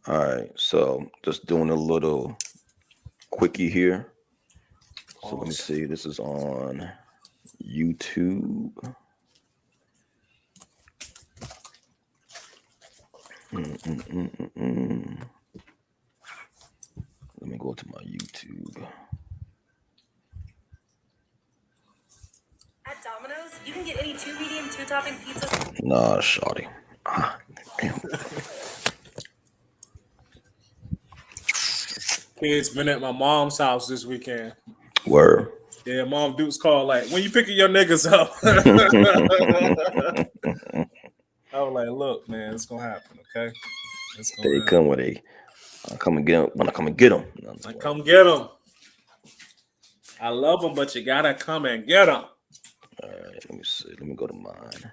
All right, so just doing a little quickie here. So let me Pause. see. This is on YouTube. Mm-mm-mm-mm-mm. Let me go to my YouTube. At Domino's, you can get any two medium, two topping pizzas. Nah, shawty. Ah, damn. Kids been at my mom's house this weekend. Word. Yeah, Mom Duke's called like, when you picking your niggas up? I was like, look, man, it's gonna happen, okay? It's gonna They happen. come when I come and get them. When I come and get them. Like, come get them. I love them, but you gotta come and get them. All right, let me see. Let me go to mine.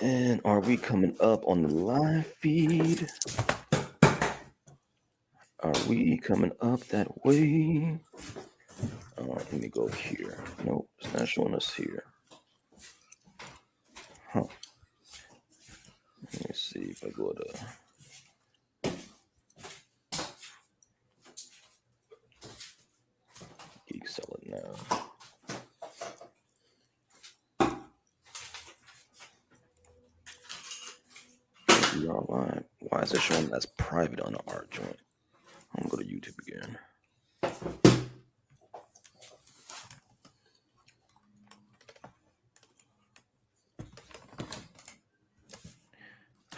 And are we coming up on the live feed? Are we coming up that way? Let me go here. Nope, it's not showing us here. Huh. Let me see if I go to. Geek sell it now. We are live. Why is it showing as private on the art joint? I'm gonna go to YouTube again.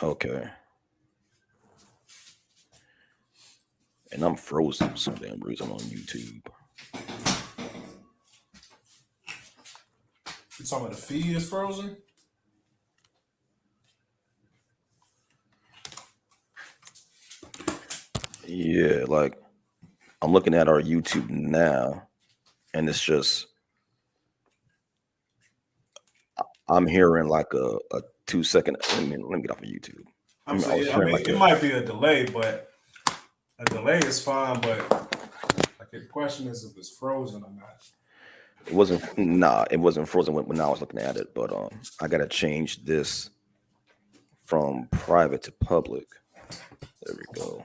Okay. And I'm frozen for some damn reason on YouTube. You talking about the feed is frozen? Yeah, like I'm looking at our YouTube now, and it's just I'm hearing like a 2 second. Let me get off of YouTube. I was I hearing mean, like it might be a delay, but a delay is fine. But like, the question is if it's frozen or not. it wasn't frozen when I was looking at it, but I gotta change this from private to public. There we go.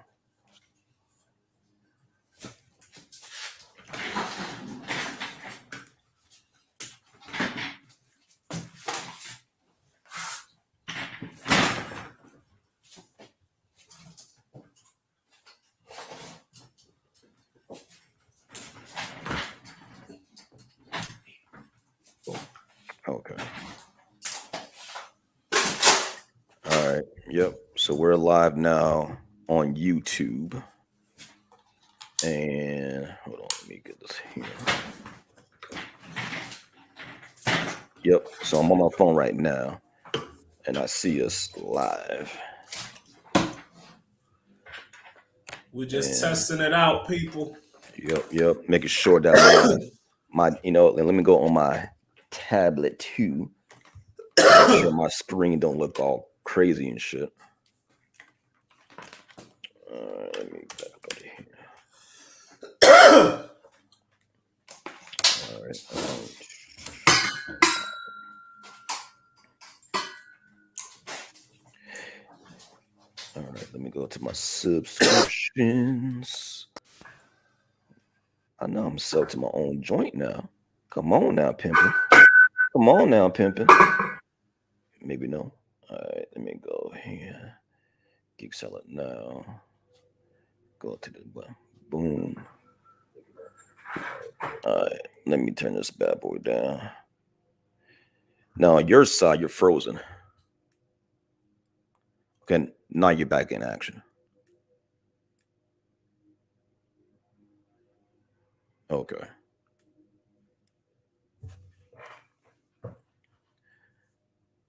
Okay. All right. Yep. So we're live now on YouTube. And hold on, let me get this here. Yep. So I'm on my phone right now, and I see us live. We're just And testing it out, people. yep. Making sure that my let me go on my tablet too. Make sure my screen don't look all crazy and shit. Let me back up out of here. All right. All right. Let me go to my subscriptions. I know I'm sell to my own joint now. Come on now, pimping. Come on now, pimping. Maybe no. All right. Let me go here. Geek sell it now. Go to the boom. All right. Let me turn this bad boy down. Now on your side, you're frozen. Okay, now you're back in action. Okay.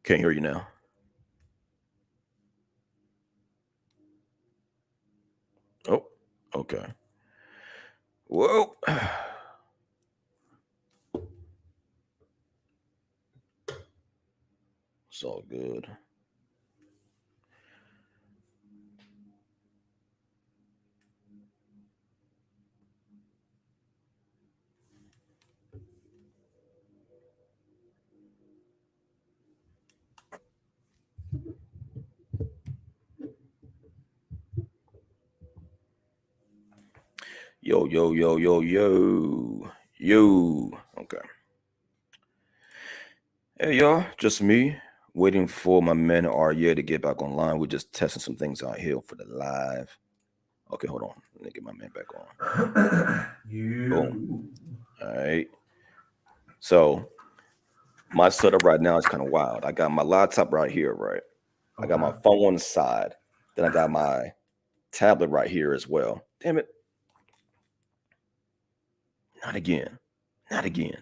Can't hear you now. Oh, okay. Whoa. It's all good. Yo, yo, yo, yo, yo, yo. Okay. Hey, y'all. Just me waiting for my man Arya to get back online. We're just testing some things out here for the live. Okay, hold on. Let me get my man back on. Boom. All right. So my setup right now is kind of wild. I got my laptop right here, right? I got my phone on the side. Then I got my tablet right here as well. Damn it. Not again. Not again.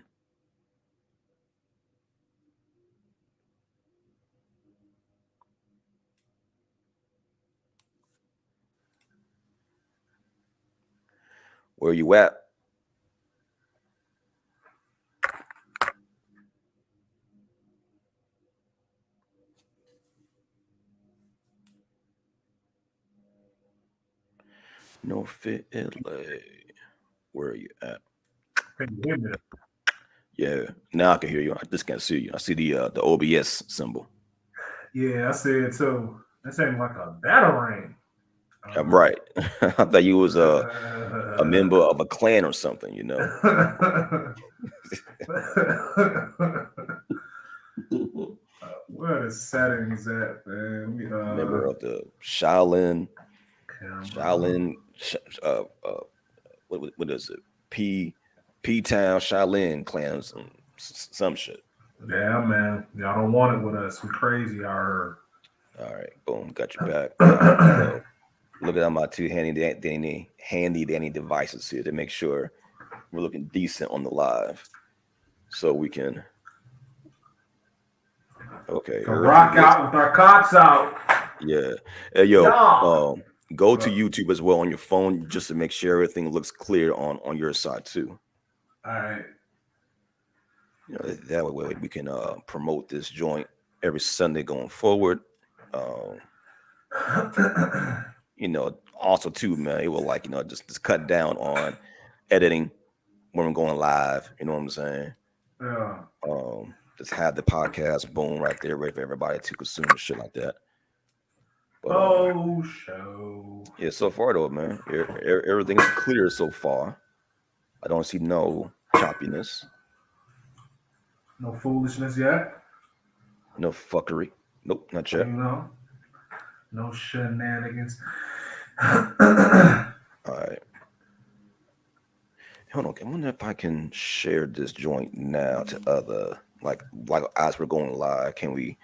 Where you at? No fit LA. Where are you at? Can you hear me? Yeah, now I can hear you. I just can't see you. I see the OBS symbol. Yeah, I see it too. That seemed like a battering. I'm right. I thought you was a member of a clan or something, you know. Where are the settings at, man? Member of the Shaolin, Camera. what is it? P Town Shaolin clans and some shit. Yeah, man. Y'all don't want it with us. We crazy, I heard. All right, boom, got you back. So look at my two handy dandy devices here to make sure we're looking decent on the live, so we can. Okay, Rock out with our cocks out. Yeah, hey, yo, Yeah. go to YouTube as well on your phone just to make sure everything looks clear on your side too. All right. You know, that way we can promote this joint every Sunday going forward. You know, also too, man, it will just cut down on editing when we're going live. You know what I'm saying? Yeah. Just have the podcast boom right there, ready for everybody to consume and shit like that. But, show. Yeah, so far though, man, everything's clear so far. I don't see no choppiness, No foolishness yet. no fuckery. Nope, not yet. You know, no shenanigans. All right. Hold on. I wonder if I can share this joint now to other like as we're going live. Can we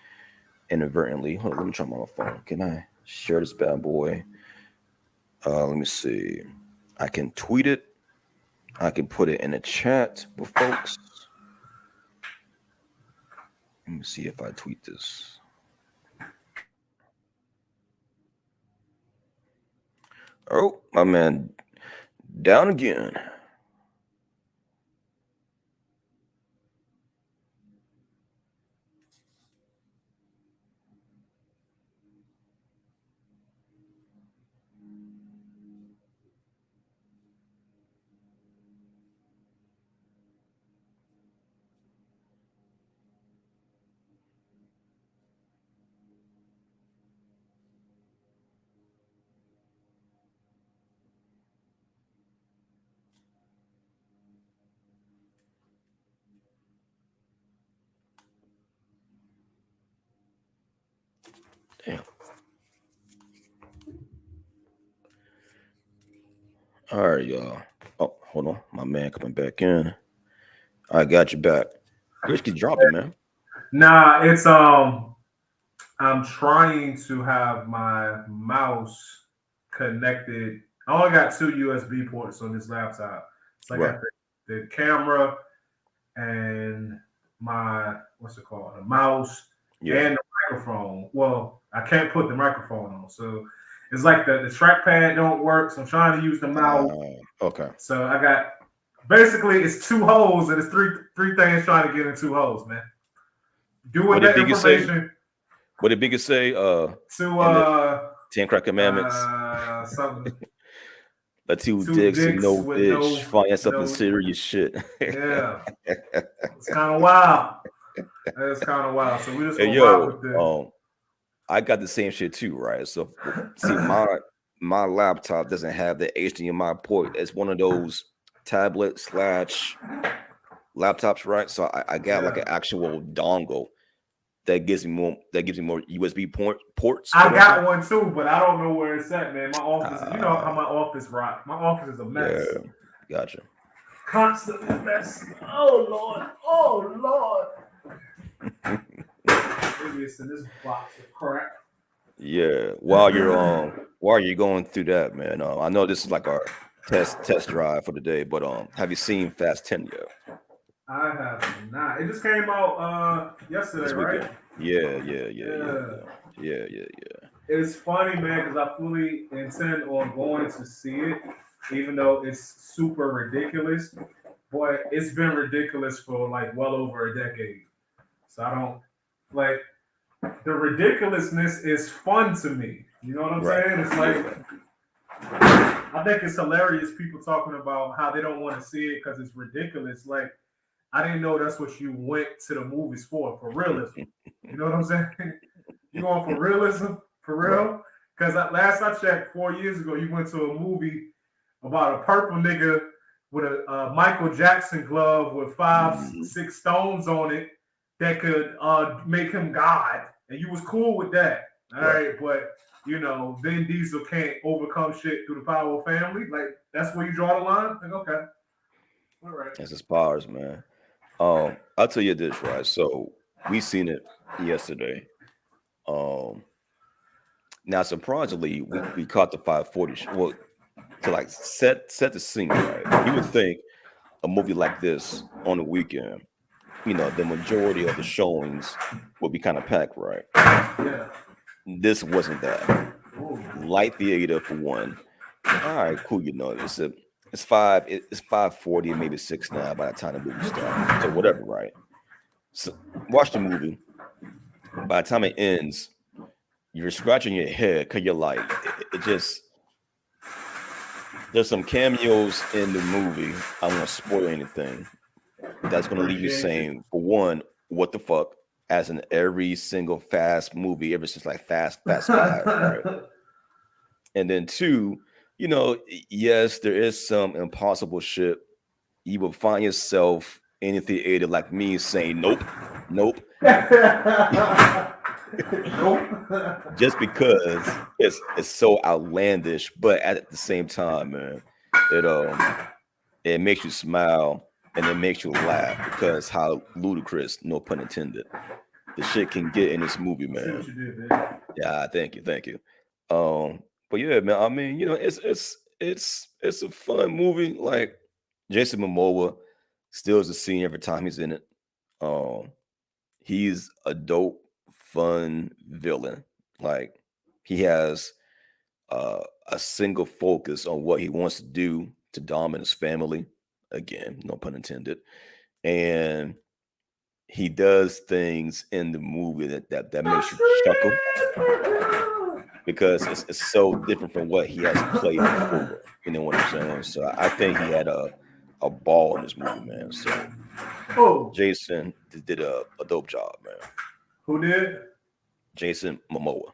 inadvertently? Hold on, let me try my phone. Can I share this bad boy? Let me see. I can tweet it. I can put it in the chat with folks. Let me see if I tweet this. Oh, my man, down again. Damn. All right, y'all. Oh, hold on. My man coming back in. I got you back. Risky dropped it, man. Nah, it's I'm trying to have my mouse connected. I only got two USB ports on this laptop. So I got the camera and my what's it called? The mouse and the microphone. Well, I can't put the microphone on. So it's like the trackpad don't work. So I'm trying to use the mouse. Okay. So I got basically it's two holes and it's three things trying to get in two holes, man. Doing that information. What did Biggie say? To 10 Crack Commandments. Something. The two dicks and no bitch. Find something serious shit. Yeah. It's kind of wild. It's kind of wild. So we just gonna rock with this. I got the same shit too, right? So see, my laptop doesn't have the HDMI port. It's one of those tablet slash laptops, right? So I got like Yeah. an actual dongle that gives me more USB ports. I Whatever. got one too, but I don't know where it's at, man. My office, you know how Uh, my office rock. My office is a mess. yeah, gotcha. Constantly mess. Oh Lord. Oh Lord. Maybe it's in this box of crap. Yeah. While you're going through that, man, I know this is like our test drive for the day, but have you seen Fast 10 yet? I have not. It just came out yesterday, This right? weekend? Yeah, Yeah. yeah. It's funny, man, because I fully intend on going to see it, even though it's super ridiculous. But it's been ridiculous for like well over a decade. So I don't like the ridiculousness is fun to me. You know what I'm Right. saying? It's Yeah. like I think it's hilarious people talking about how they don't want to see it because it's ridiculous. Like I didn't know that's what you went to the movies for realism. You know what I'm saying? You going for realism? For Right. real? Because last I checked 4 years ago, you went to a movie about a purple nigga with a Michael Jackson glove with five, Mhm. 6 stones on it that could make him God. And you was cool with that. All Right. right. But, you know, Vin Diesel can't overcome shit through the power of family. Like, that's where you draw the line? Like, okay. All right. That's as far as, man. I'll tell you this, right? So we seen it yesterday. Um, Now surprisingly, we caught the 540. Well, to like set the scene, right? You would think a movie like this on the weekend, the majority of the showings would be kind of packed, right? Yeah. This wasn't that. Ooh. Light theater for one. All right, cool. It's 5:40, maybe 6 now by the time the movie starts. So whatever, right? So watch the movie. By the time it ends, you're scratching your head because you're like, it just there's some cameos in the movie. I won't spoil anything. That's gonna leave you Appreciate you. saying, for one, what the fuck? As in every single Fast movie ever since like Fast Five, right? And then two, yes, there is some impossible shit. You will find yourself in the theater like me saying, nope, nope, Nope. just because it's so outlandish, but at the same time, man, it it makes you smile and it makes you laugh because how ludicrous, no pun intended, the shit can get in this movie, I see what man. you did there. Yeah, thank you. But yeah, man, I mean, it's a fun movie. Like Jason Momoa steals the scene every time he's in it. Um, he's a dope, fun villain. Like he has a single focus on what he wants to do to Dom and his family. Again, no pun intended. And he does things in the movie that makes you chuckle because it's so different from what he has played before. You know what I'm saying? So I think he had a ball in this movie, man. So Oh, Jason did a dope job, man. who did? Jason Momoa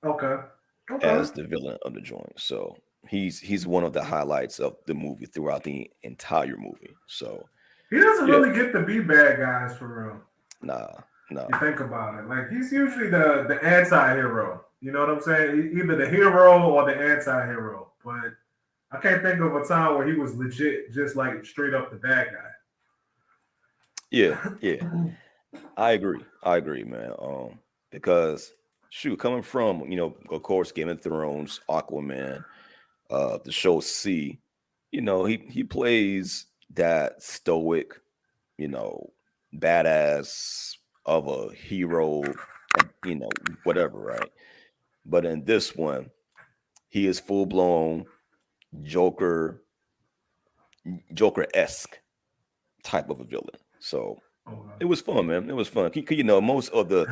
Okay. Okay. as the villain of the joint. So he's one of the highlights of the movie throughout the entire movie. So He doesn't yeah, really get to be bad guys for real. nah, nah, You think about it. Like he's usually the anti-hero. You know what I'm saying? Either the hero or the anti-hero. But I can't think of a time where he was legit just like straight up the bad guy. yeah. I agree, man. Because shoot, coming from of course, Game of Thrones, Aquaman, the show C, he plays that stoic, you know, badass of a hero, whatever, right? But in this one, he is full blown Joker, Joker esque type of a villain. So Okay. it was fun, man. It was fun. Most of the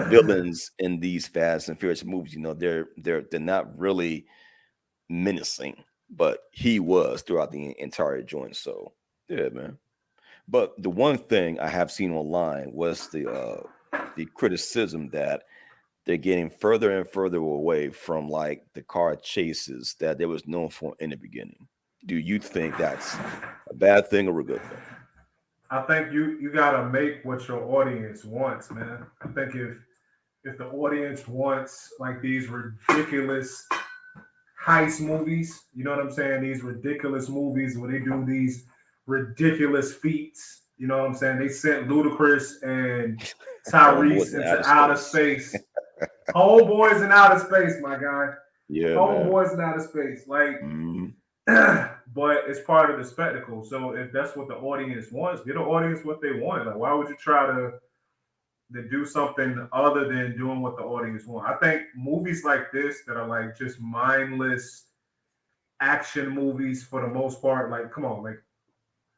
villains in these Fast and Furious movies, they're not really menacing, but he was throughout the entire joint. So yeah, man. But the one thing I have seen online was the criticism that they're getting further and further away from like the car chases that they was known for in the beginning. Do you think that's a bad thing or a good thing? I think you gotta make what your audience wants, man. I think if the audience wants like these ridiculous heist movies, you know what I'm saying? These ridiculous movies where they do these ridiculous feats. You know what I'm saying? They sent Ludacris and Homeboys Tyrese in into outer outer space. space. Homeboys in outer space, my guy. Yeah, man. Homeboys in outer space. Like, Mhm. but it's part of the spectacle. So if that's what the audience wants, get the audience what they want. Like, why would you try to do something other than doing what the audience want? I think movies like this that are like just mindless action movies for the most part, like, come on, like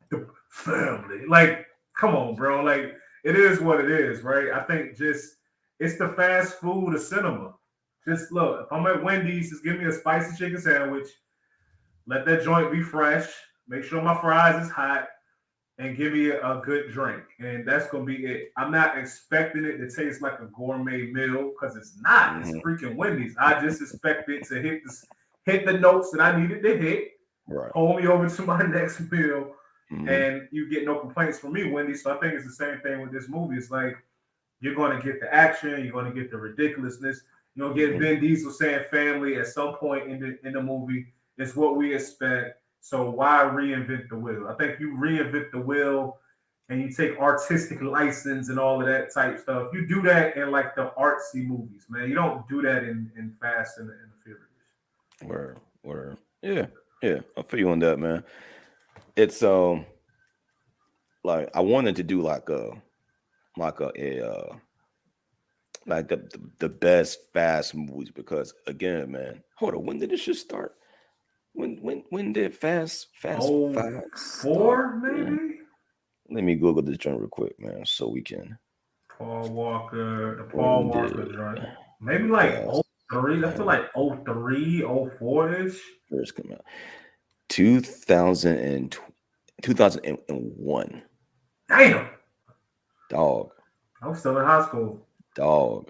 the family, like, come on, bro, like, it is what it is, right? I think just it's the fast food of cinema. Just look, if I'm at Wendy's, just give me a spicy chicken sandwich, let that joint be fresh, make sure my fries is hot, and give me a good drink. And that's gonna be it. I'm not expecting it to taste like a gourmet meal because it's not. It's Mhm. freaking Wendy's. I just expect it to hit the notes that I needed to hit, Right. hold me over to my next meal, Mhm. and you get no complaints from me, Wendy's. So I think it's the same thing with this movie. It's like you're going to get the action, you're going to get the ridiculousness. You're going to get Mhm. Vin Diesel saying family at some point in the movie. It's what we expect. So why reinvent the wheel? I think you reinvent the wheel and you take artistic license and all of that type stuff. You do that in like the artsy movies, man. You don't do that in Fast and the Furious. Word. Yeah. Yeah. I feel you on that, man. It's like I wanted to do like a like the best fast movies because again, man, hold on, when did this shit start? When did Fast Oh, Five start? four Man? maybe? Let me Google this joint real quick, man, so we can. Paul Walker, the Paul When did Walker joint. Maybe like oh Fast 03. I feel and like oh 03, oh 04 ish. first come out? 2000 and 2001. Damn. Dog, I was still in high school. dog.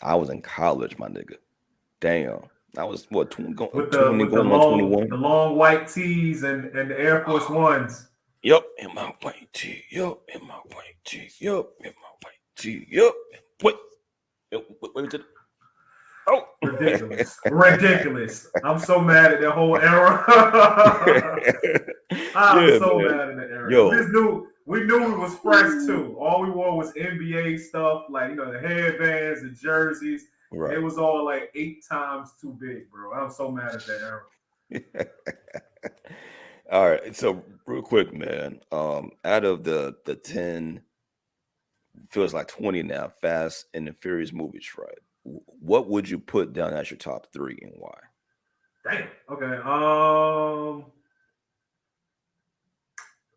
I was in college, my nigga. Damn. I was what 20, With 20 the going on 21. long white tees and the Air Force Ones. Yup, in my white tee. Yup, in my white tee. Yup, in my white tee. Yup. Wait, wait, wait. Oh. Ridiculous. Ridiculous. I'm so mad at that whole era. I'm Yeah, so man. mad at the era. Yo. We knew it was fresh too. All we wore was NBA stuff, like the headbands and jerseys, and it Right. was all like 8 times too big, bro. I'm so mad at that era. All right. So real quick, man. Out of the 10, feels like 20 now, Fast and the Furious movies, right? What would you put down as your top three and why? Damn. Okay.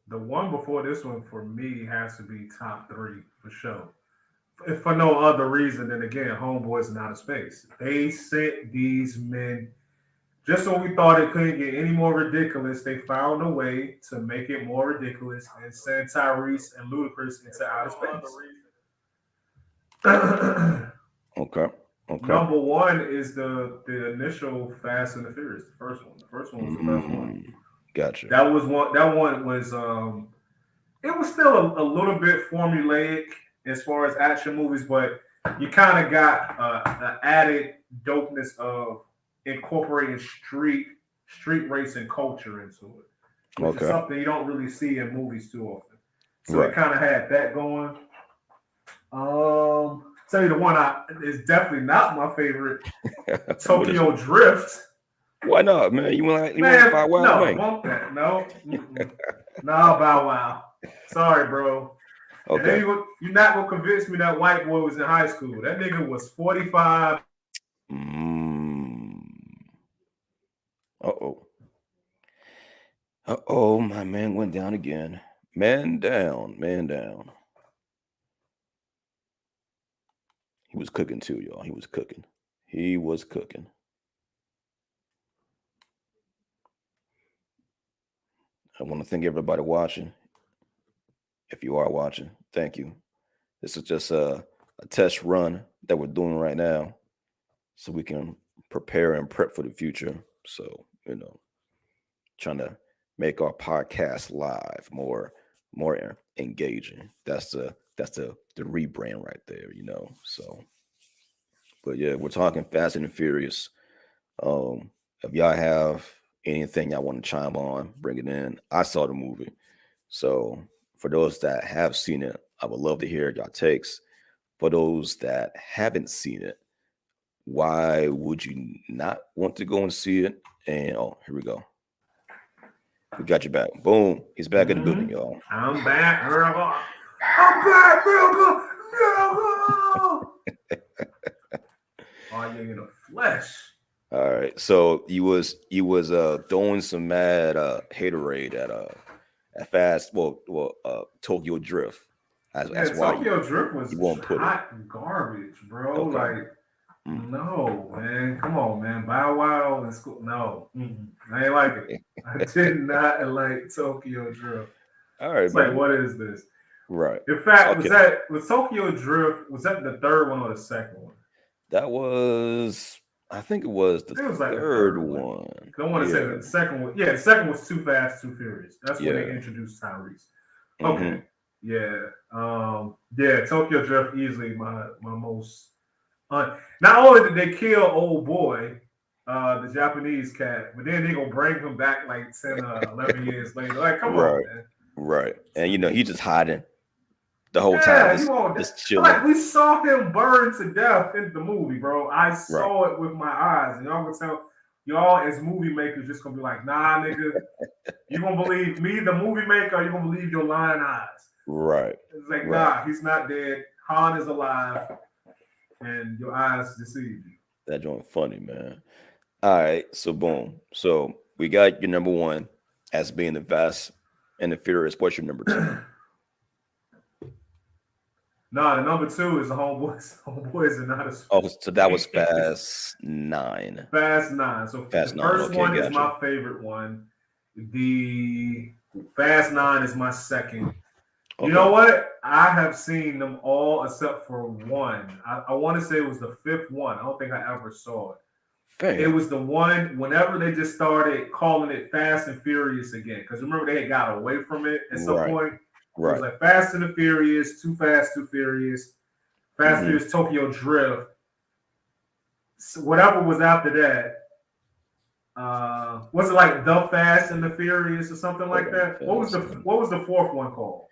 The one before this one for me has to be top three for sure. If for no other reason than again, Homeboys in Outer Space. They sent these men just when we thought it couldn't get any more ridiculous. They found a way to make it more ridiculous and send Tyrese and Ludacris into outer space. Okay. Okay. Number one is the initial Fast and the Furious, the first one. The first one was the best one. Mm, gotcha. That was one. That one was it was still a little bit formulaic as far as action movies, but you kind of got an added dopeness of incorporating street racing culture into it, which is Okay. something you don't really see in movies too often. So it Right. kind of had that going. Tell you the one is definitely not my favorite. What is it? Tokyo Drift. Why not, man? You want to Man, buy Wild no, Man? bump that. No, nah, Bow Wow. Sorry, bro. And then Okay. you're not gonna convince me that white boy was in high school. That nigga was 45. Mm. Uh-oh. Uh-oh, my man went down again. Man down, man down. He was cooking too, y'all. He was cooking. He was cooking. I want to thank everybody watching. If you are watching, thank you. This is just a test run that we're doing right now, so we can prepare and prep for the future. So trying to make our podcast live more engaging. That's the rebrand right there. So, but yeah, we're talking Fast and Furious. If y'all have anything y'all want to chime on, bring it in. I saw the movie, so for those that have seen it, I would love to hear y'all takes. For those that haven't seen it, why would you not want to go and see it? And here we go. We got you back. Boom. He's back in the building, y'all. I'm back, girl. I'm back, girl. Oh, you're in the flesh. All right. So you was throwing some mad haterade at Tokyo Drift. That's why Tokyo Drift was you won't put hot garbage, bro. Okay. Like, no, man. Come on, man. Bow Wow and school. No, I ain't like it. I did not like Tokyo Drift. All right, It's man. like, what is this? Right. In fact, Okay. was Tokyo Drift, was that the third one or the second one? That was, I think it was the It was like the third third one. I don't want to say the second one. Yeah, the second was Too Fast, Too Furious. That's when they Yeah. introduced Tyrese. Mhm. Okay. Yeah. Tokyo Drift easily my most. Not only did they kill old boy, the Japanese cat, but then they gonna bring him back like 10, 11 years later. Like, come on, Right. man. Right. And he just hiding the whole Yeah, time, you won't. just chilling. Like, we saw him burn to death in the movie, bro. I saw it with my eyes, and y'all gonna tell y'all as movie makers just gonna be like, nah, nigga, you gonna believe me, the movie maker, or you gonna believe your lying eyes? Right. It's like, Right. nah, he's not dead. Han is alive, and your eyes deceive you. That joint funny, man. All right, so boom. So we got your number one as being the Fast and the Furious. What's your number two? Nah, the number two is the Homeboys. Homeboys are not a Oh, so that was Fast 9. Fast 9. So Fast the 9. first Okay, one is gotcha. my favorite one. The Fast 9 is my second. Okay. You know what? I have seen them all except for one. I want to say it was the fifth one. I don't think I ever saw it. Fam. It was the one whenever they just started calling it Fast and Furious again. Because remember, they had got away from it at some point. It was like Fast and the Furious, Too Fast, Too Furious, Fast and Furious Tokyo Drift. So whatever was after that. Was it like The Fast and the Furious or something like that? What was the fourth one called?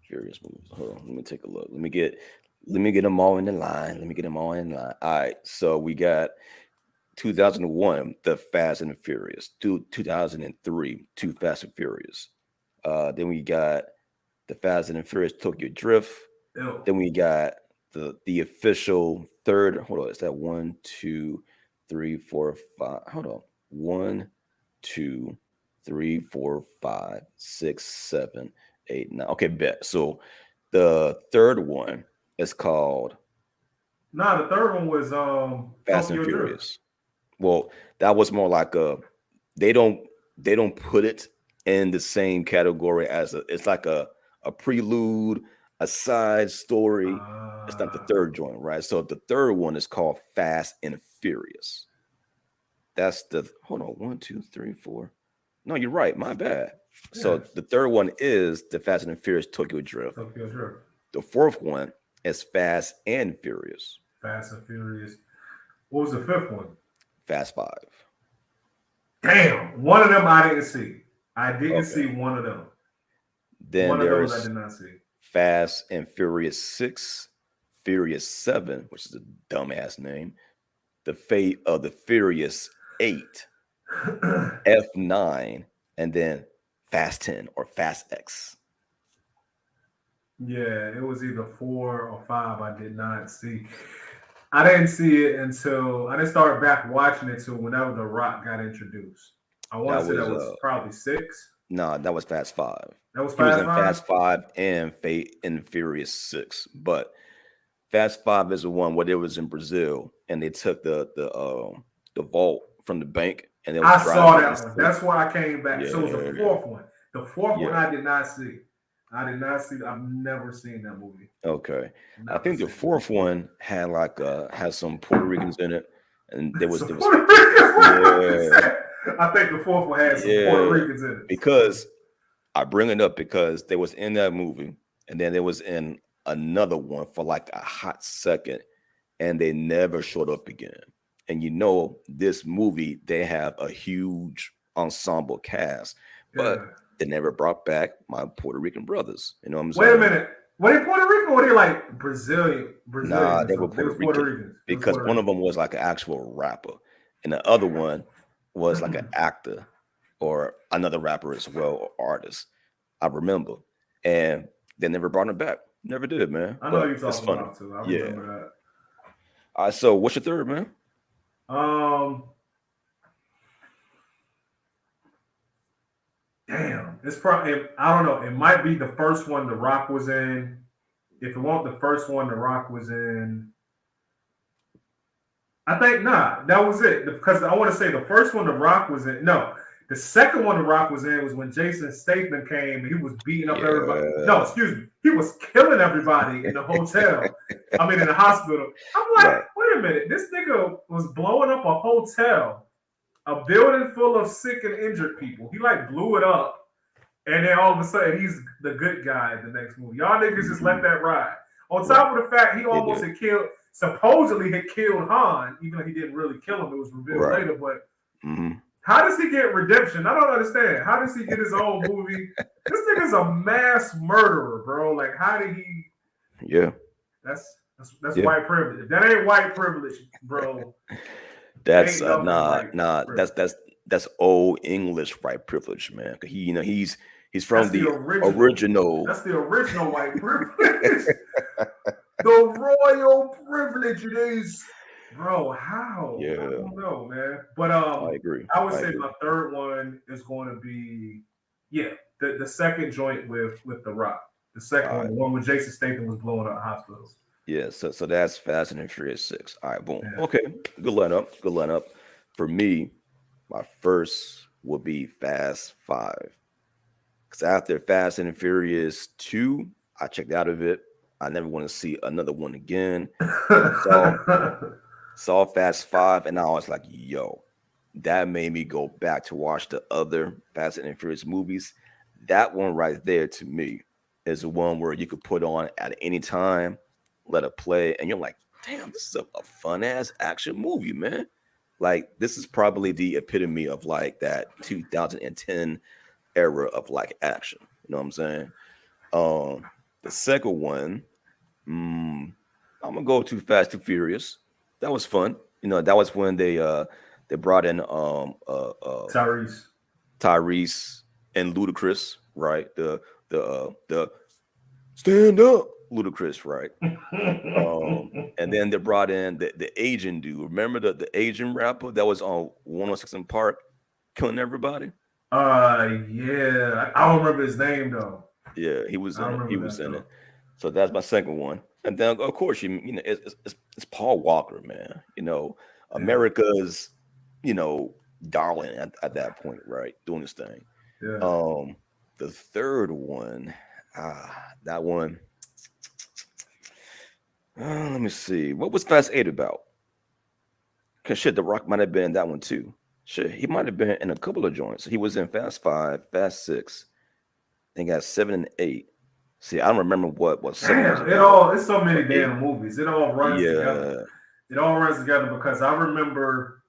Furious movies. Hold on, let me take a look. Let me get them all in the line. All right, so we got 2001, The Fast and the Furious. 2003, Too Fast and Furious. Then we got The Fast and the Furious Tokyo Drift. Ew. Then we got the official third. Hold on, is that 1, 2, 3, 4, 5? Hold on. 1, 2, 3, 4, 5, 6, 7, 8, 9. Okay, bet. So the third one is called. Nah, the third one was Fast Tokyo and Furious. Drift. Well, that was more like they don't put it in the same category as it's like a prelude, a side story. It's not the third joint, right? So the third one is called Fast and Furious. That's hold on, 1, 2, 3, 4. No, you're right. My bad. Yeah. So the third one is the Fast and Furious Tokyo Drift. Tokyo Drift. The fourth one is Fast and Furious. Fast and Furious. What was the fifth one? Fast 5. Damn, one of them I didn't see. I didn't see one of them. Then one there's of those I did not see. Fast and Furious 6, Furious 7, which is a dumbass name. The Fate of the Furious 8, F9, and then Fast 10 or Fast X. Yeah, it was either 4 or 5 I did not see. I didn't see it until I didn't start back watching it until whenever The Rock got introduced. I want to say that was probably 6. No, that was Fast 5. That was He was Fast in 5? Fast 5 and Fate and Furious 6. But Fast 5 is the one where it was in Brazil and they took the vault from the bank and I saw that one. That's why I came back. Yeah, so it was the fourth one. The fourth one I did not see. I did not see. I've never seen that movie. Okay, I Never think the seen fourth one had like had some Puerto Ricans in it, and it. there Some was Puerto Ricans. What the fuck you yeah, say? I think the fourth one had some Puerto yeah, Ricans in it. because I bring it up because they was in that movie, and then there was in another one for like a hot second, and they never showed up again. And this movie, they have a huge ensemble cast, but Yeah. they never brought back my Puerto Rican brothers. You know what I'm Wait a saying? minute. Were they Puerto Rican or were they like Brazilian? Brazilian Nah, or they were something? They Puerto was Puerto Rican Ricans. They was because Puerto one of Ricans. them was like an actual rapper, and the other one was like an actor or another rapper as well or artist. I remember, and they never brought him back. Never did, man. I know But who you're it's talking funny. about too. I Yeah. remember All right. So, what's your third, man? that. Damn. It's probably. I don't know. It might be the first one The Rock was in. If it won't the first one The Rock was in, I think that was it. Because I want to say the first one The Rock was in. No, the second one The Rock was in was when Jason Statham came and he was beating up everybody. No, Yeah. excuse me. He was killing everybody in the hotel. I mean in the hospital. I'm like, Right. wait a minute. This nigga was blowing up a hotel, a building full of sick and injured people. He like blew it up. And then all of a sudden, he's the good guy in the next movie. Y'all niggas just let Mhm. that ride. On Right. top of the fact he They almost did. supposedly had killed Han, even though he didn't really kill him. It was revealed Right. later. But Hmm. how does he get redemption? I don't understand. How does he get his own movie? This nigga's a mass murderer, bro. Like, how did he? Yeah. That's Yeah. white privilege. If that ain't white privilege, bro, That's ain't nothing nah, white nah. privilege. That's old English white privilege, man. 'Cause he's from That's the the original. original. That's the original white privilege. The royal privilege it is. Bro, how? I Yeah, don't know, man. But I agree. I would I say agree. my third one is going to be the second joint with The Rock. The second All one, right. the one where Jason Statham was blowing up hospitals. Yeah. So that's Fast and Furious 6. All right. Boom. Yeah. Okay. Good lineup. Good lineup. For me, my first would be Fast Five. Because after Fast and Furious 2, I checked out of it. I never want to see another one again. Saw saw Fast Five, and I was like, yo, that made me go back to watch the other Fast and Furious movies. That one right there to me is the one where you could put on at any time, let it play, and you're like, damn, this is a fun ass action movie, man. Like, this is probably the epitome of like that 2010 era of like action. You know what I'm saying? The second one, mm, I'm gonna go too Fast Too Furious. That was fun. That was when they brought in Tyrese. Tyrese and Ludacris, right? The stand up Ludacris, right? And then they brought in the Asian dude. Remember the Asian rapper that was on 106 in Park, killing everybody? Yeah. I don't remember his name though. Yeah, he was I don't in it. He remember was that in though. it. So that's my second one. And then of course it's Paul Walker, man. Yeah. America's, you know, darling at that point, right? Doing this thing. Yeah. Um, the third one, that one. Let me see. What was Fast Eight about? Cause shit, The Rock might have been in that one too. Shit, he might have been in a couple of joints. He was in Fast Five, Fast Six. I think got 7 and 8. See, I don't remember what 7 was Damn, about it's so many or 8. damn movies. It all runs together. Yeah, It all runs together because I remember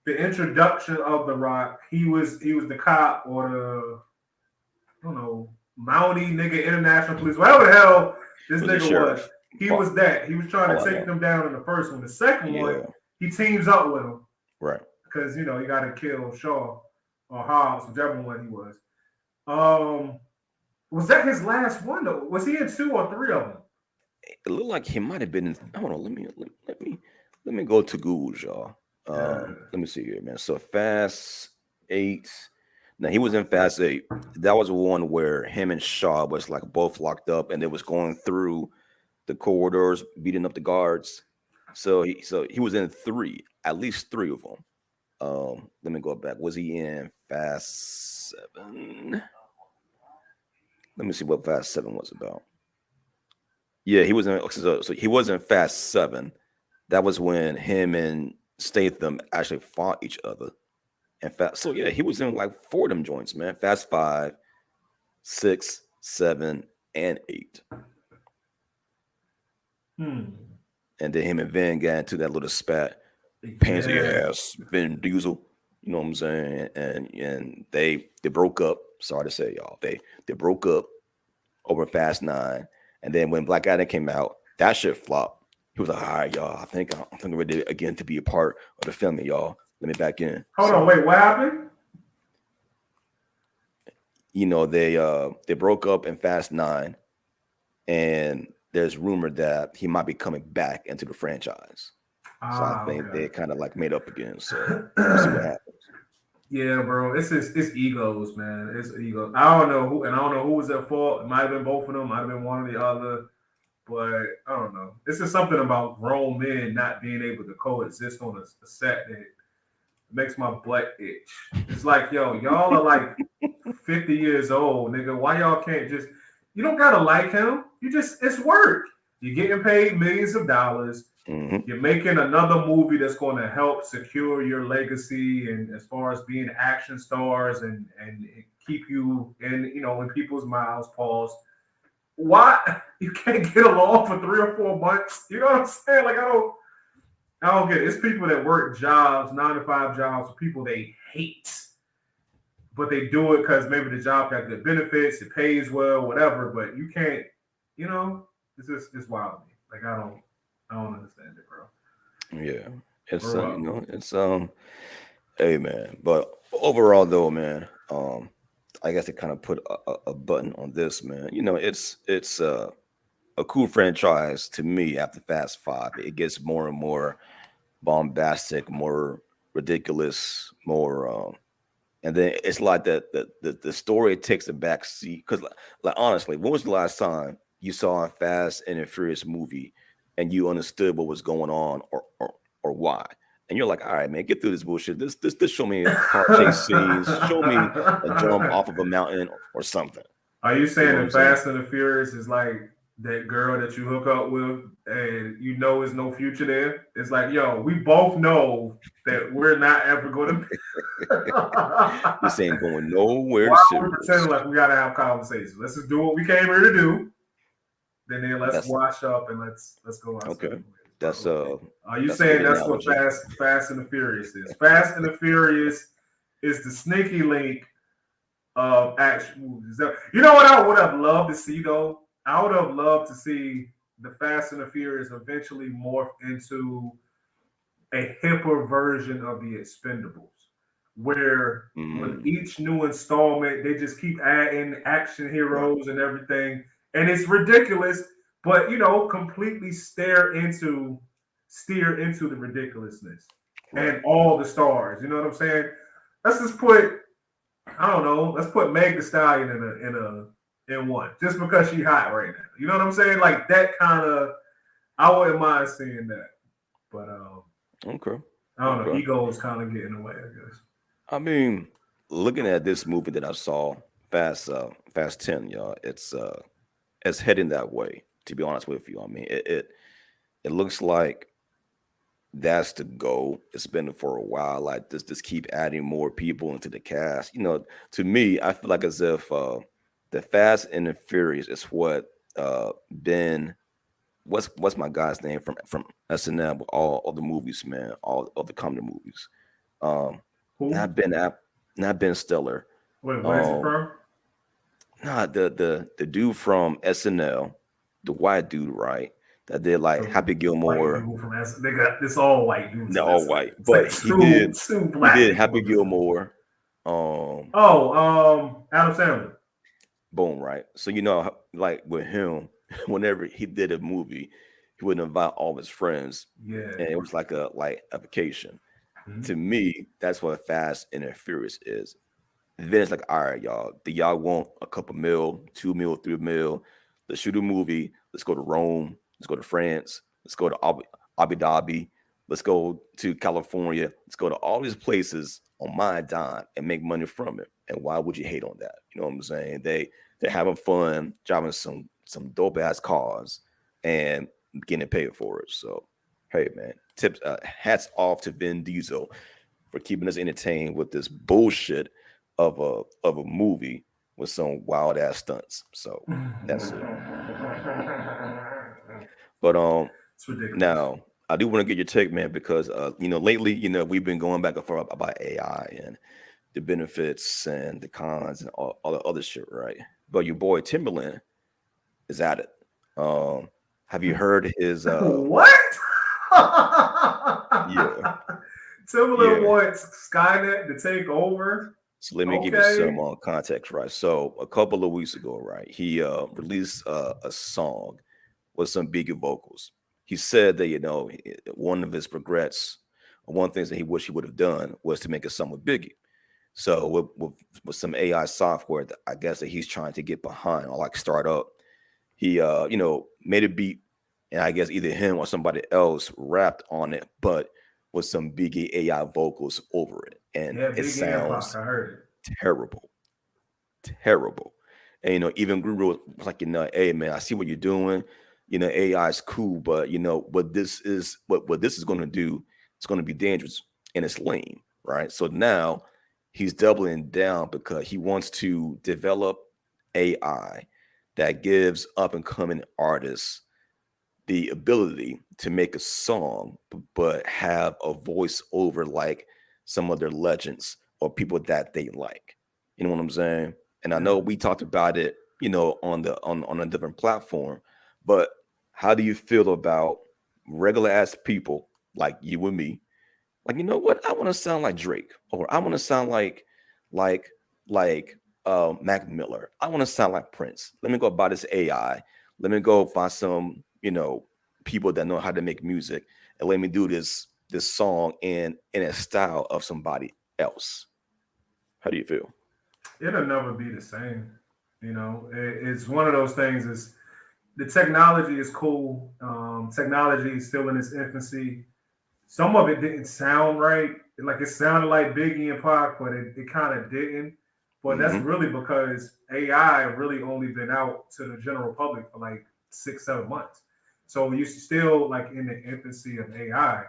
the introduction of The Rock. He was the cop or the I don't know Mountie nigga international police, whatever the hell this he was a nigga was. sheriff. He For was that. He was trying all to I take know. them down in the first one. The second one, Yeah, he teams up with him right. because you got to kill Shaw or Hobbs, whichever one he was. Um, was that his last one though? Was he in two or three of them? It looked like he might have been. Hold on. Let me go to Google, y'all. Yeah. Let me see here, man. So Fast Eight. Now he was in Fast Eight. That was one where him and Shaw was like both locked up, and they was going through the corridors, beating up the guards. So he was in three, at least three of them. Let me go back. Was he in Fast Seven? Let me see what Fast Seven was about. Yeah, he was in. So he was in Fast Seven. That was when him and Statham actually fought each other. And fast. So yeah, he was in like four of them joints, man. Fast Five, Six, Seven, and Eight. Hmm. And then him and Vin got into that little spat, pansy Yeah. ass Vin Diesel. You know what I'm saying? And they broke up. Sorry to say, y'all. They broke up over Fast Nine. And then when Black Adam came out, that shit flopped. He was like, all right, y'all. I think I'm ready again to be a part of the family, y'all. Let me back in. Hold on, So, wait, what happened? they broke up in Fast Nine, and there's rumor that he might be coming back into the franchise. So I Ah, think they kind of like made up again. So we'll see what okay. happens. Yeah, bro. It's egos, man. It's egos. I don't know who, and I don't know who was at fault. It might have been both of them, might have been one or the other. But I don't know. It's just something about grown men not being able to coexist on a set that makes my butt itch. It's like, yo, y'all are like 50 years old, nigga. Why y'all can't just, you don't gotta like him. You just, it's work. You're getting paid millions of dollars. Hmm. You're making another movie that's going to help secure your legacy and as far as being action stars and keep you in people's mouths. Pause. Why you can't get along for 3 or 4 months? You know what I'm saying? Like I don't get it. It's people that work jobs, 9 to 5 jobs, with people they hate, but they do it because maybe the job got good benefits, it pays well, whatever. But you can't, it's just it's wild to me. Like I don't understand it, bro. Yeah, it's Grow up. it's hey man. But overall though, man, I guess they kind of put a button on this, man. It's a cool franchise to me after Fast Five. It gets more and more bombastic, more ridiculous, more and then it's like the story takes a back seat because like honestly, when was the last time you saw a Fast and a Furious movie and you understood what was going on or why? And you're like, all right, man, get through this bullshit. This show me car chase scenes, show me a jump off of a mountain or something. Are you You know saying what that I'm saying? Fast and the Furious is like that girl that you hook up with and you know there's no future there? It's like, yo, we both know that we're not ever going to. This ain't going nowhere Why are we serious. pretending like we got to have conversations? Let's just do what we came here to do. Then let's That's wash up and let's go our separate okay. ways. But That's okay. Are you that's a good saying that's what analogy. Fast and the Furious is? Fast and the Furious is the sneaky link of action movies. You know what I would have loved to see though? I would have loved to see the Fast and the Furious eventually morph into a hipper version of the Expendables, where with Mm, each new installment they just keep adding action right, heroes and everything, and it's ridiculous. But completely steer into the ridiculousness right. and all the stars. You know what I'm saying? Let's just put I don't know. Let's put Meg the Stallion in one, just because she hot right now. You know what I'm saying? Like that kind of. I wouldn't mind seeing that, but Okay. I don't know. Okay. Ego is kind of getting away, I guess. I mean, looking at this movie that I saw, Fast 10, y'all, it's heading that way, to be honest with you. I mean, it looks like that's the goal. It's been for a while. Like just keep adding more people into the cast. To me, I feel like as if the Fast and the Furious is what Ben what's my guy's name from SNL with all the movies, man, all of the comedy movies. Um, Who? not Ben App, not Ben Stiller. Wait, what is he Um, from? nah, the dude from SNL, the white dude, right? That did like The Happy white Gilmore. dude from S. They got this all white dudes No, in all this. white, It's but like two he black did people Happy in this. Gilmore. Um, Oh, Adam Sandler. Boom, right? So like with him, whenever he did a movie, he would invite all his friends, Yeah. and it was like a vacation. Mhm. To me, that's what Fast and the Furious is. Then it's like, all right, y'all, do y'all want a couple mil, 2 mil, 3 mil? Let's shoot a movie. Let's go to Rome. Let's go to France. Let's go to Abu Dhabi. Let's go to California. Let's go to all these places on my dime and make money from it. And why would you hate on that? You know what I'm saying? They're having fun, driving some dope ass cars, and getting paid for it. So, hey man, tips hats off to Vin Diesel for keeping us entertained with this bullshit of a movie with some wild ass stunts. So that's it. But It's ridiculous. now I do want to get your take, man, because lately, we've been going back and forth about AI and the benefits and the cons and all the other shit, right? But your boy Timberland is at it. Um, have you heard his What? yeah, Timberland yeah. wants Skynet to take over. So let me give you some Okay. context, right? So a couple of weeks ago, right, he released a song with some bigger vocals. He said that one of his regrets, or one of the things that he wish he would have done was to make a song with Biggie. So with some AI software that I guess that he's trying to get behind or like start up, he made a beat, and I guess either him or somebody else rapped on it, but with some Biggie AI vocals over it, and Yeah, it Biggie and Pac. sounds I heard terrible, terrible. And even Guru was like, hey man, I see what you're doing. AI is cool, but what this is going to do. It's going to be dangerous and it's lame, right? So now he's doubling down because he wants to develop AI that gives up and coming artists the ability to make a song, but have a voice over like some of their legends or people that they like. You know what I'm saying? And I it. Yeah. know we talked about it, on a different platform, but how do you feel about regular ass people like you and me? Like, you know what? I want to sound like Drake, or I want to sound like Mac Miller. I want to sound like Prince. Let me go buy this AI. Let me go find some, people that know how to make music, and let me do this song in a style of somebody else. How do you feel? It'll never be the same. It's one of those things. Is the technology is cool. Technology is still in its infancy. Some of it didn't sound right. Like it sounded like Biggie and Pac, but it kind of didn't. But that's Hmm. really because AI really only been out to the general public for like 6, 7 months. So you still like in the infancy of AI.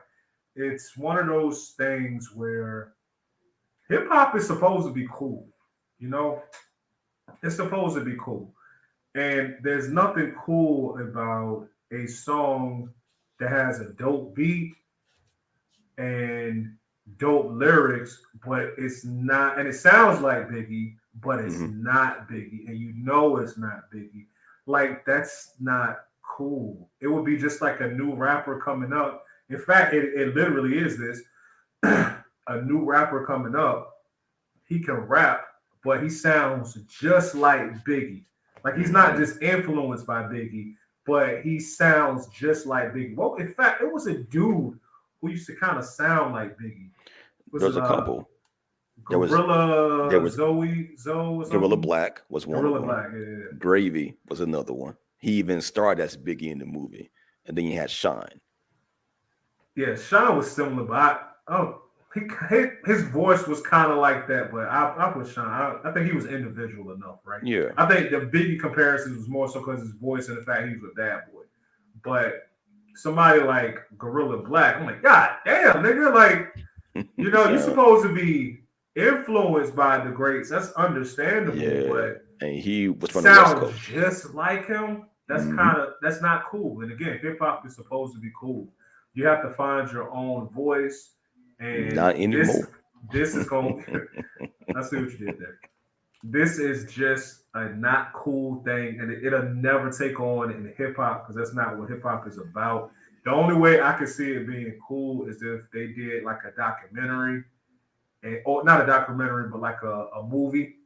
It's one of those things where hip hop is supposed to be cool. You know, it's supposed to be cool. And there's nothing cool about a song that has a dope beat and dope lyrics, but it's not, and it sounds like Biggie, but it's Hmm. not Biggie, and you know it's not Biggie. Like that's not cool. It would be just like a new rapper coming up. In fact, it literally is this a new rapper coming up. He can rap, but he sounds just like Biggie. Like he's not Hmm. just influenced by Biggie, but he sounds just like Biggie. Well, in fact, it was a dude who used to kind of sound like Biggie. Was There's it a couple. There was there Gorilla was Zoe or Gorilla something? Black was one of Gorilla them. Black, yeah. Gravy was another one. He even starred as Biggie in the movie, and then you had Shine. Yeah, Sean was similar, but he, his voice was kind of like that. But I put Sean. I think he was individual enough, right? Yeah. I think the Biggie comparisons was more so because his voice and the fact he was a bad boy. But somebody like Gorilla Black, I'm like, God damn, nigga, like you're Sound supposed to be influenced by the greats. That's understandable, yeah. but And he was from the West sound Coast. just like him. Hmm. That's not cool. And again, hip hop is supposed to be cool. You have to find your own voice, and Not anymore. this is going. I see what you did there. This is just a not cool thing, and it'll never take on in hip hop because that's not what hip hop is about. The only way I could see it being cool is if they did like a documentary, or not a documentary, but like a movie,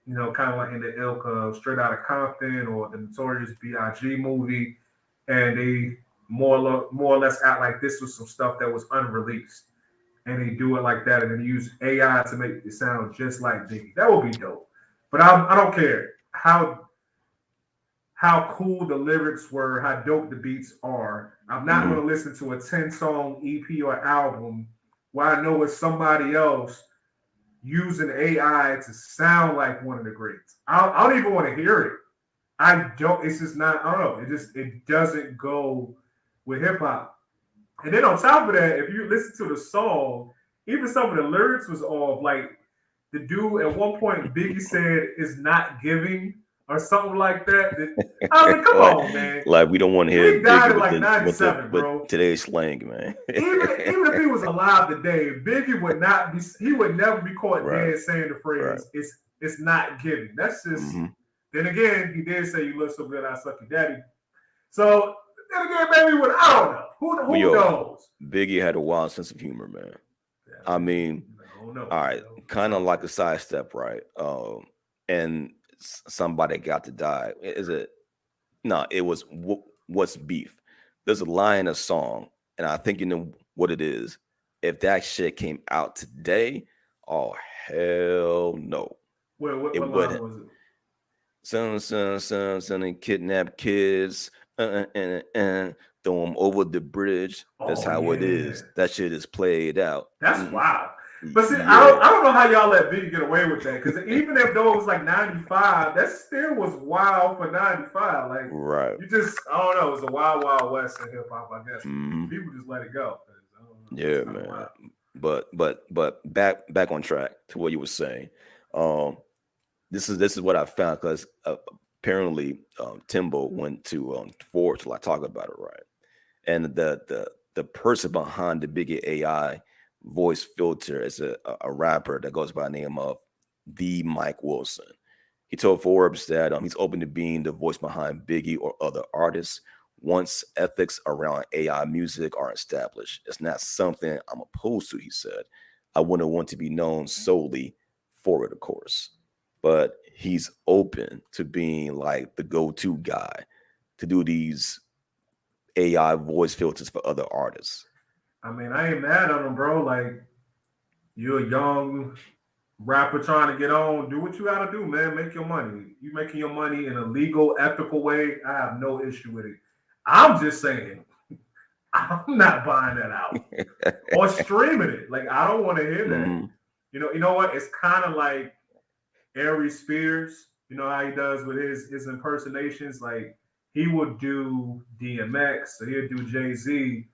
kind of like in the ilk of Straight Outta Compton or the Notorious B.I.G. movie, and they more or less act like this was some stuff that was unreleased, and they do it like that, and then use AI to make it sound just like Biggie. That would be dope. But I don't care how cool the lyrics were, how dope the beats are. I'm not going Hmm. to listen to a 10-song EP or album where I know it's somebody else using AI to sound like one of the greats. I don't even want to hear it. I don't. It's just not. I don't know. It doesn't go with hip hop. And then on top of that, if you listen to the song, even some of the lyrics was off. Like the dude at one point, Biggie said, "Is not giving" or something like that. I was like, "Come like, on, man." like we don't want to hear He died Biggie in like with '97, with bro. today's slang, man. Even if he was alive today, Biggie would not be. He would never be caught dead saying the phrase "It's not giving." That's just. Then again, he did say, "You look so good, I suck your daddy." So then again, maybe I don't know. Who knows? Biggie had a wild sense of humor, man. I mean, all right, kind of like a sidestep, right? And somebody got to die. Is it? No, it was what's beef. There's a line in a song, and I think you know what it is. If that shit came out today, oh hell no, What it line wouldn't. was it? Son, and kidnap kids, throw them over the bridge. That's how it is. That shit is played out. That's wild. But see, I don't know how y'all let Biggie get away with that. Because even if those was like 95, that still was wild for 95. Like, you just, I don't know. It was a wild, wild west in hip hop, I guess. People just let it go. Yeah, man. Wild. But back on track to what you were saying. This is what I found because apparently Timbo went to Forbes to like talk about it, right? And the person behind the Biggie AI voice filter is a rapper that goes by the name of the Mike Wilson. He told Forbes that he's open to being the voice behind Biggie or other artists once ethics around AI music are established. It's not something I'm opposed to, he said. I wouldn't want to be known solely for it, of course. But he's open to being like the go-to guy to do these AI voice filters for other artists. I mean, I ain't mad at him, bro. Like, you're a young rapper trying to get on. Do what you gotta do, man. Make your money. You making your money in a legal, ethical way. I have no issue with it. I'm just saying, I'm not buying that out or streaming it. Like, I don't want to hear that. You know what? It's kind of like Ari Spears. You know how he does with his impersonations. Like, he would do DMX, so he'd do Jay-Z,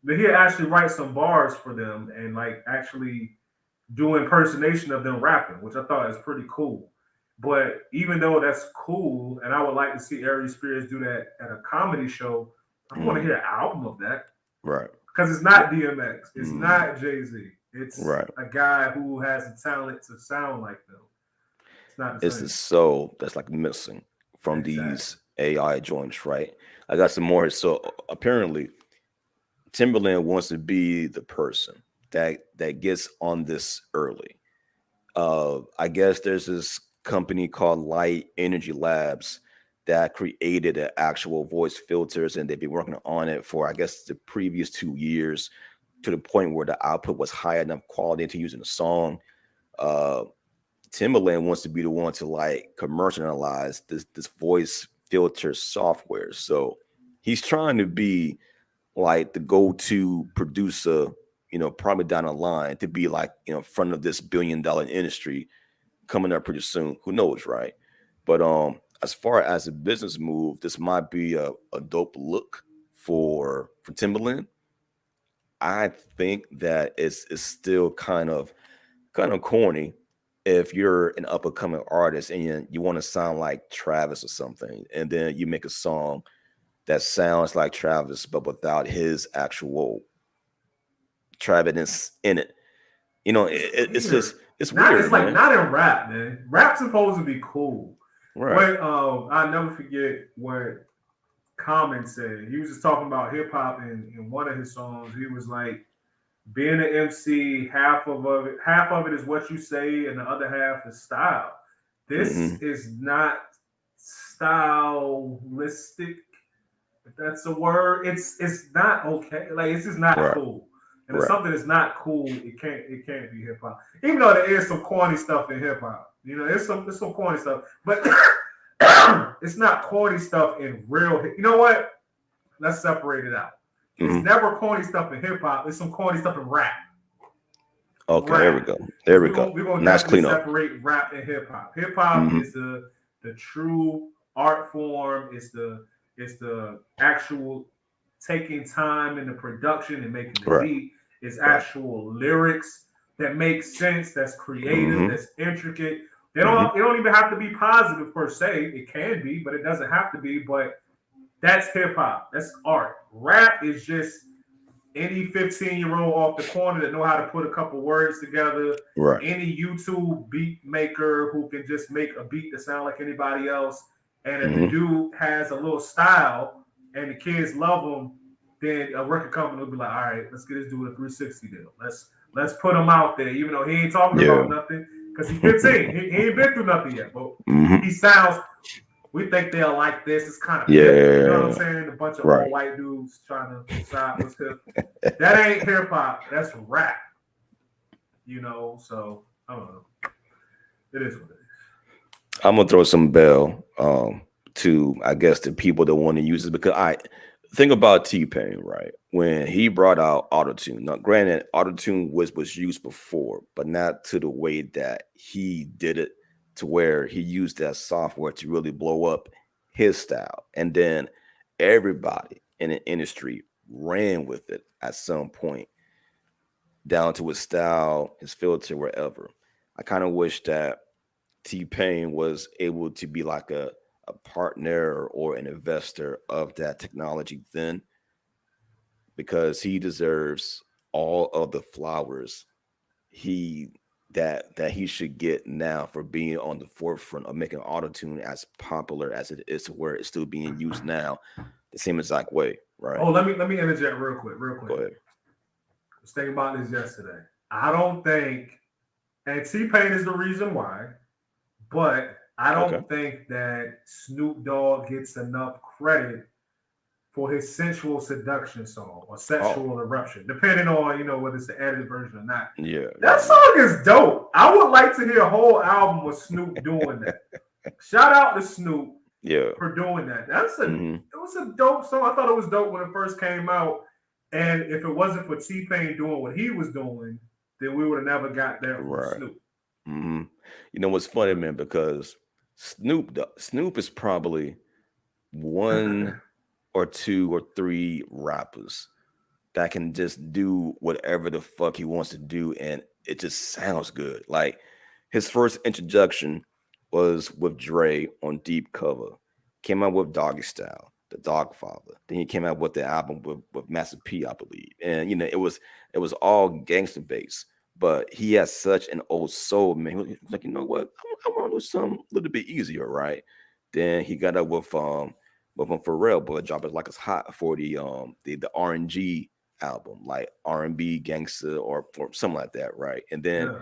but he'd actually write some bars for them and like actually do impersonation of them rapping, which I thought is pretty cool. But even though that's cool, and I would like to see Ari Spears do that at a comedy show, I want to hear an album of that. Right. Because it's not DMX. It's not Jay-Z. It's a guy who has the talent to sound like them. It's not the same. It's the soul that's like missing from these AI joints, right? I got some more. So apparently, Timberland wants to be the person that gets on this early. I guess there's this company called Light Energy Labs that created an actual voice filters, and they've been working on it for I guess the previous 2 years, to the point where the output was high enough quality to use in a song. Timberland wants to be the one to like commercialize this voice filter software. So he's trying to be like the go-to producer, probably down the line to be like, front of this $1 billion industry coming up pretty soon. Who knows, right? But as far as a business move, this might be a dope look for Timberland. I think that it's still kind of corny if you're an up and coming artist and you want to sound like Travis or something, and then you make a song that sounds like Travis but without his actual Travis in it. It's just it's weird. It's like not in rap, man. Rap's supposed to be cool. Right. But I'll never forget what Common said. He was just talking about hip hop in one of his songs. He was like, being an MC, half of it is what you say, and the other half is style. This is not stylistic, if that's a word. It's not okay. Like, it's just not cool. And if something is not cool, it can't be hip hop. Even though there is some corny stuff in hip hop. There's some corny stuff, but it's not corny stuff in real. You know what? Let's separate it out. It's never corny stuff in hip hop. It's some corny stuff in rap. Okay, there we rap. go. There we We're go. gonna, we're gonna Nice definitely cleanup. separate rap and hip hop. Hip hop Mm-hmm. is the true art form. It's the actual taking time in the production and making the Right. beat. It's Right. actual lyrics that make sense. That's creative. Mm-hmm. That's intricate. They Mm-hmm. don't. It don't even have to be positive per se. It can be, but it doesn't have to be. But that's hip hop. That's art. Rap is just any 15-year-old off the corner that know how to put a couple words together, Right. any YouTube beat maker who can just make a beat that sound like anybody else. And if the Mm-hmm. dude has a little style and the kids love him, then a record company will be like, all right, let's get this dude a 360 deal. Let's put him out there, even though he ain't talking Yeah. about nothing because he's 15. He ain't been through nothing yet, but Mm-hmm. he sounds. We think they'll like this. It's kind of hip. You know what I'm Yeah. saying? A bunch of Right. old white dudes trying to decide what's hip. That ain't hip hop. That's rap. So I don't know. It is what it is. I'm gonna throw some bell to I guess the people that want to use it because I think about T-Pain, right? When he brought out autotune. Now, granted, autotune was used before, but not to the way that he did it, to where he used that software to really blow up his style. And then everybody in the industry ran with it at some point, down to his style, his filter, wherever. I kind of wish that T Pain was able to be like a partner or an investor of that technology then, because he deserves all of the flowers he that he should get now for being on the forefront of making autotune as popular as it is to where it's still being used now the same exact way, right? Oh, let me interject real quick. Go ahead. I was thinking about this yesterday. I don't think, and T Pain is the reason why, but I Okay. don't think that Snoop Dogg gets enough credit for his sensual seduction song or Oh, sexual eruption, depending on whether it's the edited version or not. yeah, yeah, That song is dope. I would like to hear a whole album with Snoop doing that. Shout out to Snoop yeah. for doing that. Hmm. It was a dope song. I thought it was dope when it first came out. And if it wasn't for T Pain doing what he was doing, then we would have never got that from Right. Snoop. Hmm. You know what's funny, man? Because Snoop is probably one or two or three rappers that can just do whatever the fuck he wants to do and it just sounds good. Like his first introduction was with Dre on Deep Cover. Came out with Doggy Style, The Dog Father. Then he came out with the album with Master P, I believe. And it was all gangster based. But he has such an old soul, man. He was like, you know what? I want to do something a little bit easier, right? Then he got up with Pharrell, but dropped it like it's hot for the RNG album, like R&B gangster or something like that, right? And then Yeah.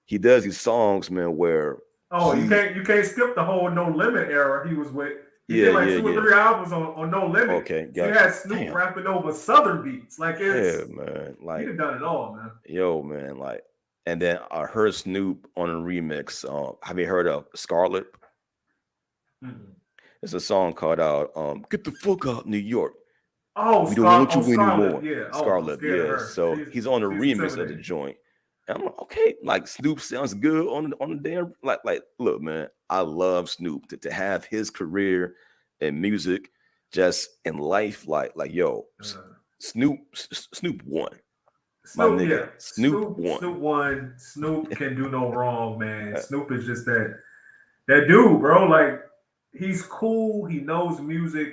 he does these songs, man, where Oh, you he, can't skip the whole No Limit era he was with. He yeah, did like yeah, two or yeah. three albums on No Limit. Okay, So you got you. had Snoop Damn, rapping over Southern beats. Like yeah, man. he Like, done done it all, man. yo, man, like, and then I heard Snoop on a remix. Have you heard of Scarlet? Mm-hmm. It's a song called out "Get the Fuck Out, New York." Oh, We don't want you Scarlet. anymore. Yeah. Oh, I'm Scarlet, scared of yeah. her. So She's he's on the she's remix of the intimidating. joint. And I'm like, okay, like Snoop sounds good on the damn like look, man, I love Snoop to have his career in music, just in life, like yo, Uh, Snoop won. My Snoop, nigga. yeah. Snoop Snoop won. won. Snoop can do no wrong, man. Snoop is just that dude, bro. Like he's cool. He knows music.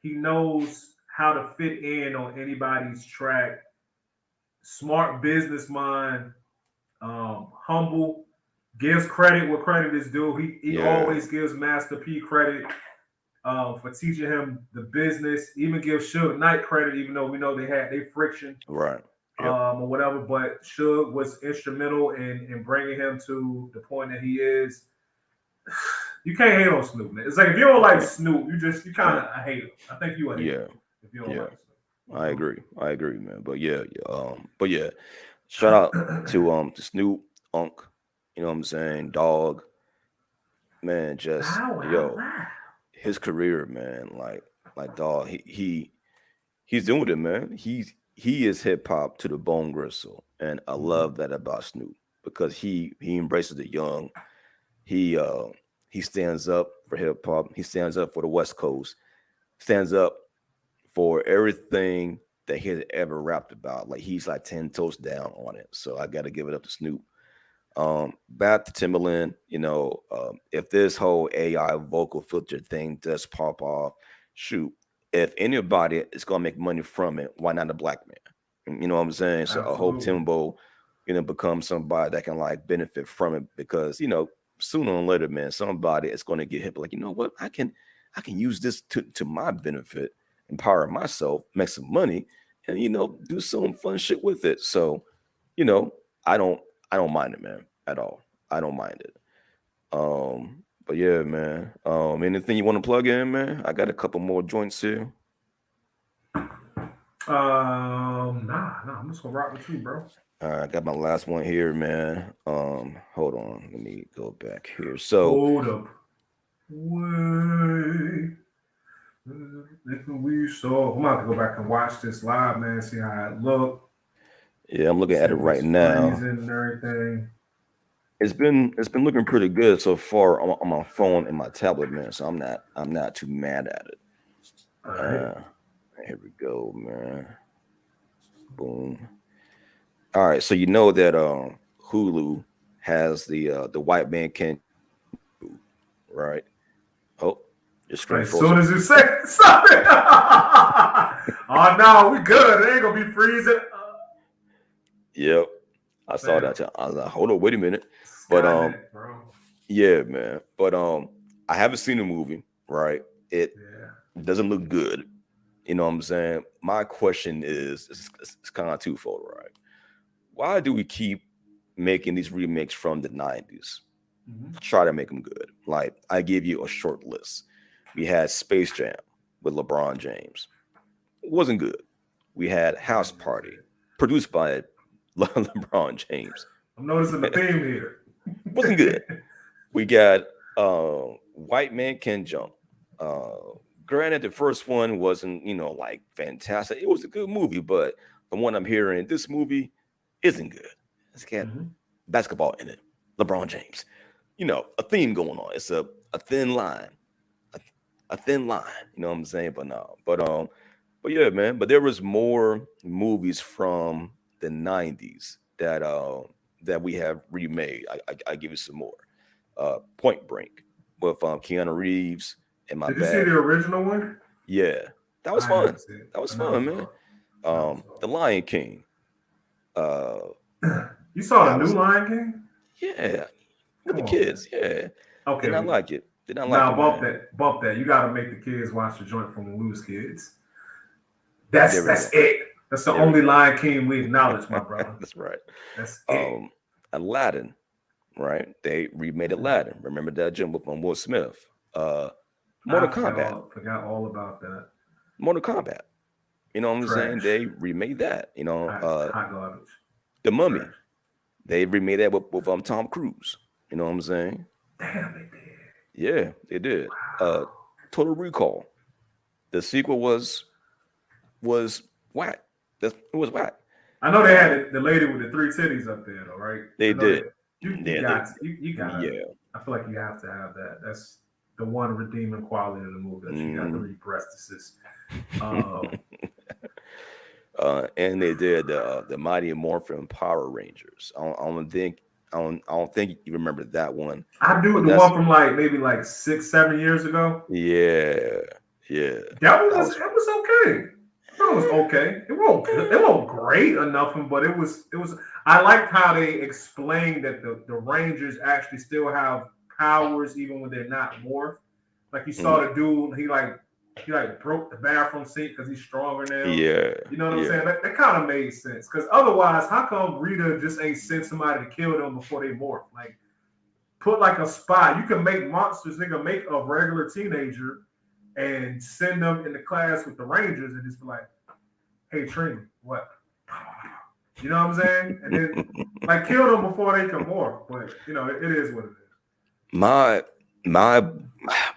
He knows how to fit in on anybody's track. Smart business mind. Humble. Gives credit where credit is due. He Yeah, always gives Master P credit for teaching him the business. Even gives Suge Knight credit, even though we know they had their friction right. Yep. or whatever. But Suge was instrumental in bringing him to the point that he is. You can't hate on Snoop, man. It's like if you don't like Yeah. Snoop, you kind of hate him. I think you a hate Yeah. him if you don't Yeah. like I agree. I agree, man. But yeah. Shout out to Snoop, Unk, you know what I'm saying, Dog, man, just Bow Wow, yo, wow. his career, man, like dog, he's doing it, man. he is hip hop to the bone gristle, and I love that about Snoop because he embraces the young. He uh he stands up for hip hop. He stands up for the West Coast. Stands up for everything that he has ever rapped about. Like he's like 10 toes down on it. So I got to give it up to Snoop. Back to Timberland, if this whole AI vocal filter thing does pop off, shoot, if anybody is gonna make money from it, why not a black man? You know what I'm saying? So I hope Absolutely. Timbo, becomes somebody that can like benefit from it because sooner or later, man, somebody is gonna get hip. Like, you know what? I can use this to my benefit, empower myself, make some money, and do some fun shit with it. So, you know, I don't I don't mind it, man, at all. I don't mind it. But yeah, man. Anything you want to plug in, man? I got a couple more joints here. Nah, I'm just gonna rock with you, bro. All right, I got my last one here, man. Hold on, let me go back here. So Hold up. Wait. If we saw, I'm about to go back and watch this live, man. See how it look. yeah, I'm looking See at it if right it's now. freezing and everything. It's been looking pretty good so far on my phone and my tablet, man. So I'm not too mad at it. All right. Uh, Here we go, man. Boom. All right, so you know that Hulu has the white man can't do, right? Oh, your screen As soon frozen. as you say something, oh no, we good. It ain't gonna be freezing. Yep, I saw Man, that. I was like, hold on, wait a minute. But Skynet, bro. yeah, man. But I haven't seen the movie. Right? It Yeah. doesn't look good. You know what I'm saying? My question is, it's kind of twofold, right? Why do we keep making these remakes from the 90s? Mm-hmm. Try to make them good. Like, I give you a short list. We had Space Jam with LeBron James. It wasn't good. We had House Party, produced by LeBron James. I'm noticing the theme here. Wasn't good. We got White Man Can Jump. Granted, the first one wasn't, like fantastic. It was a good movie, but from what I'm hearing, this movie isn't good. It's got Mm-hmm. basketball in it. LeBron James. A theme going on. It's a thin line. A, a thin line. You know what I'm saying? But no. But yeah, man. But there was more movies from the 90s that we have remade. I give you some more. Point Break with Keanu Reeves and my Did you see the bad. original one? Yeah, that was I fun. haven't seen it. That was I never fun, man. saw it. Never saw The Lion King. Uh, it. You saw the that new was Lion King? yeah with Come the on, man. kids. Yeah, Okay, did not like it. Did not like now it, man. bump that. You got to make the kids watch the joint from the Lose Kids. There we That's go. it. That's the There we only go. Lion King we acknowledge, my brother. That's right. That's it. Um, Aladdin. Right? They remade Aladdin. Remember that Jim with Will Smith. Uh, Mortal Kombat. Forgot all about that. Mortal Kombat. You know what I'm saying? Trash. They remade that. Hot garbage. The Mummy. Trash. They remade that with Tom Cruise. You know what I'm saying? Damn, they did. Yeah, they did. Uh, Wow. Total Recall. The sequel was whack. It was whack. I know they Uh, had the lady with the three titties up there, though, right? they I know did. that. You Yeah, got you gotta. yeah. I feel like you have to have that. That's the one redeeming quality of the movie that she got Mm. three breastises. Um, And they did the Mighty Morphin Power Rangers. I don't think you remember that one, I do but the that's one from like maybe like 6, 7 years ago. yeah, yeah. That one That was was it was okay. It was okay. It wasn't great enough, but it was. I liked how they explained that the Rangers actually still have powers even when they're not morphed. Like you saw mm, the dude, he broke the bathroom seat because he's stronger now. yeah, You know what I'm yeah. saying? That kind of made sense. Because otherwise, how come Rita just ain't sent somebody to kill them before they morph? Like put like a spy. You can make monsters. They can make a regular teenager and send them in the class with the Rangers and just be like, "Hey, Trina, what?" You know what I'm saying? And then like kill them before they can morph. But it is what it is. My My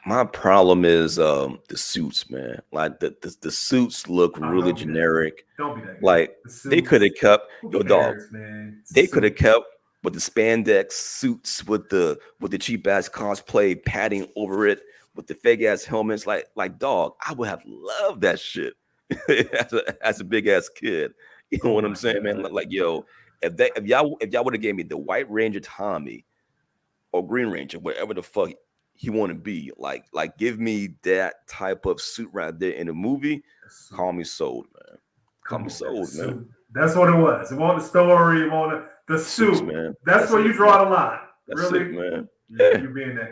my problem is the suits, man. Like the suits look Oh, really don't be that guy. generic. Don't be that guy. Like The they could have suits. kept Who your dog. cares, man? It's a They could have suit. kept with the spandex suits with the cheap ass cosplay padding over it with the fake ass helmets. Like dog, I would have loved that shit as a big ass kid. You know Oh what my I'm saying, man? god. Like yo, if y'all would have gave me the White Ranger Tommy or Green Ranger, whatever the fuck he want to be, like give me that type of suit right there in the movie. The suit. Call me sold, man. Call Come me on, man. The sold, man. suit. That's what it was. It wasn't the story. It wasn't the Suits, suit. man. That's That's where you it, man. draw the line. That's it, Really? man. You Yeah.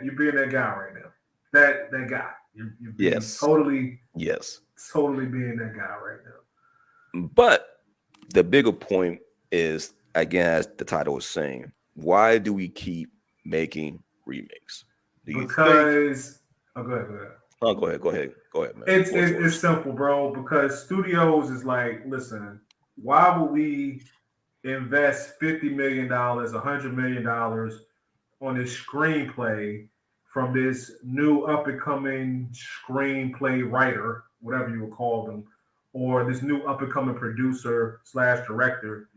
you being that guy right now. That guy. You're being Yes. totally Yes. being that guy right now. But the bigger point is, again, as the title is saying, why do we keep making remakes? Do you think? Because go ahead. Oh, go ahead, man. It's Floor's it's, it's yours. simple, bro. Because studios is like, listen, why would we invest $50 million, $100 million on this screenplay from this new up and coming screenplay writer, whatever you would call them, or this new up and coming producer slash director,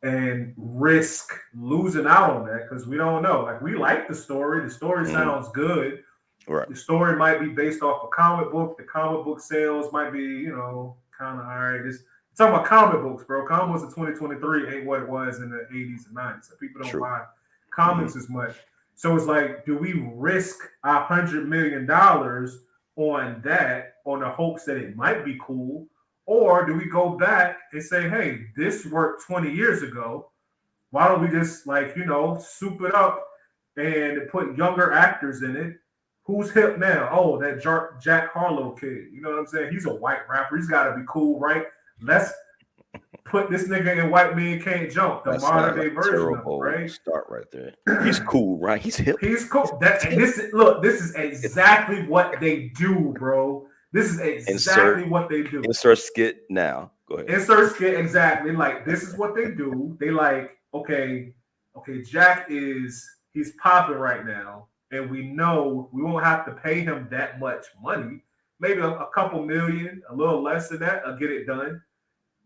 and risk losing out on that because we don't know. Like we like the story. The story sounds good. Right. The story might be based off a comic book. The comic book sales might be, kind of all right. It's talking about comic books, bro. Comic books in 2023 ain't what it was in the 80s and 90s. So people don't True. buy comics as much. So it's like, do we risk $100 million on that on the hopes that it might be cool? Or do we go back and say, hey, this worked 20 years ago. Why don't we just soup it up and put younger actors in it? Who's hip now? Oh, that Jack Harlow kid. You know what I'm saying? He's a white rapper. He's got to be cool, right? Let's put this nigga in White Man Can't Jump, the That modern sounds day like a version of it, terrible right? start right there. He's cool, right? He's hip. He's cool. He's hip. This is exactly what they do, bro. This is exactly what they do. Insert skit now. Go ahead. Insert skit, exactly. Like, this is what they do. They like, okay, Jack he's popping right now, and we know we won't have to pay him that much money. Maybe a couple million, a little less than that, I'll get it done.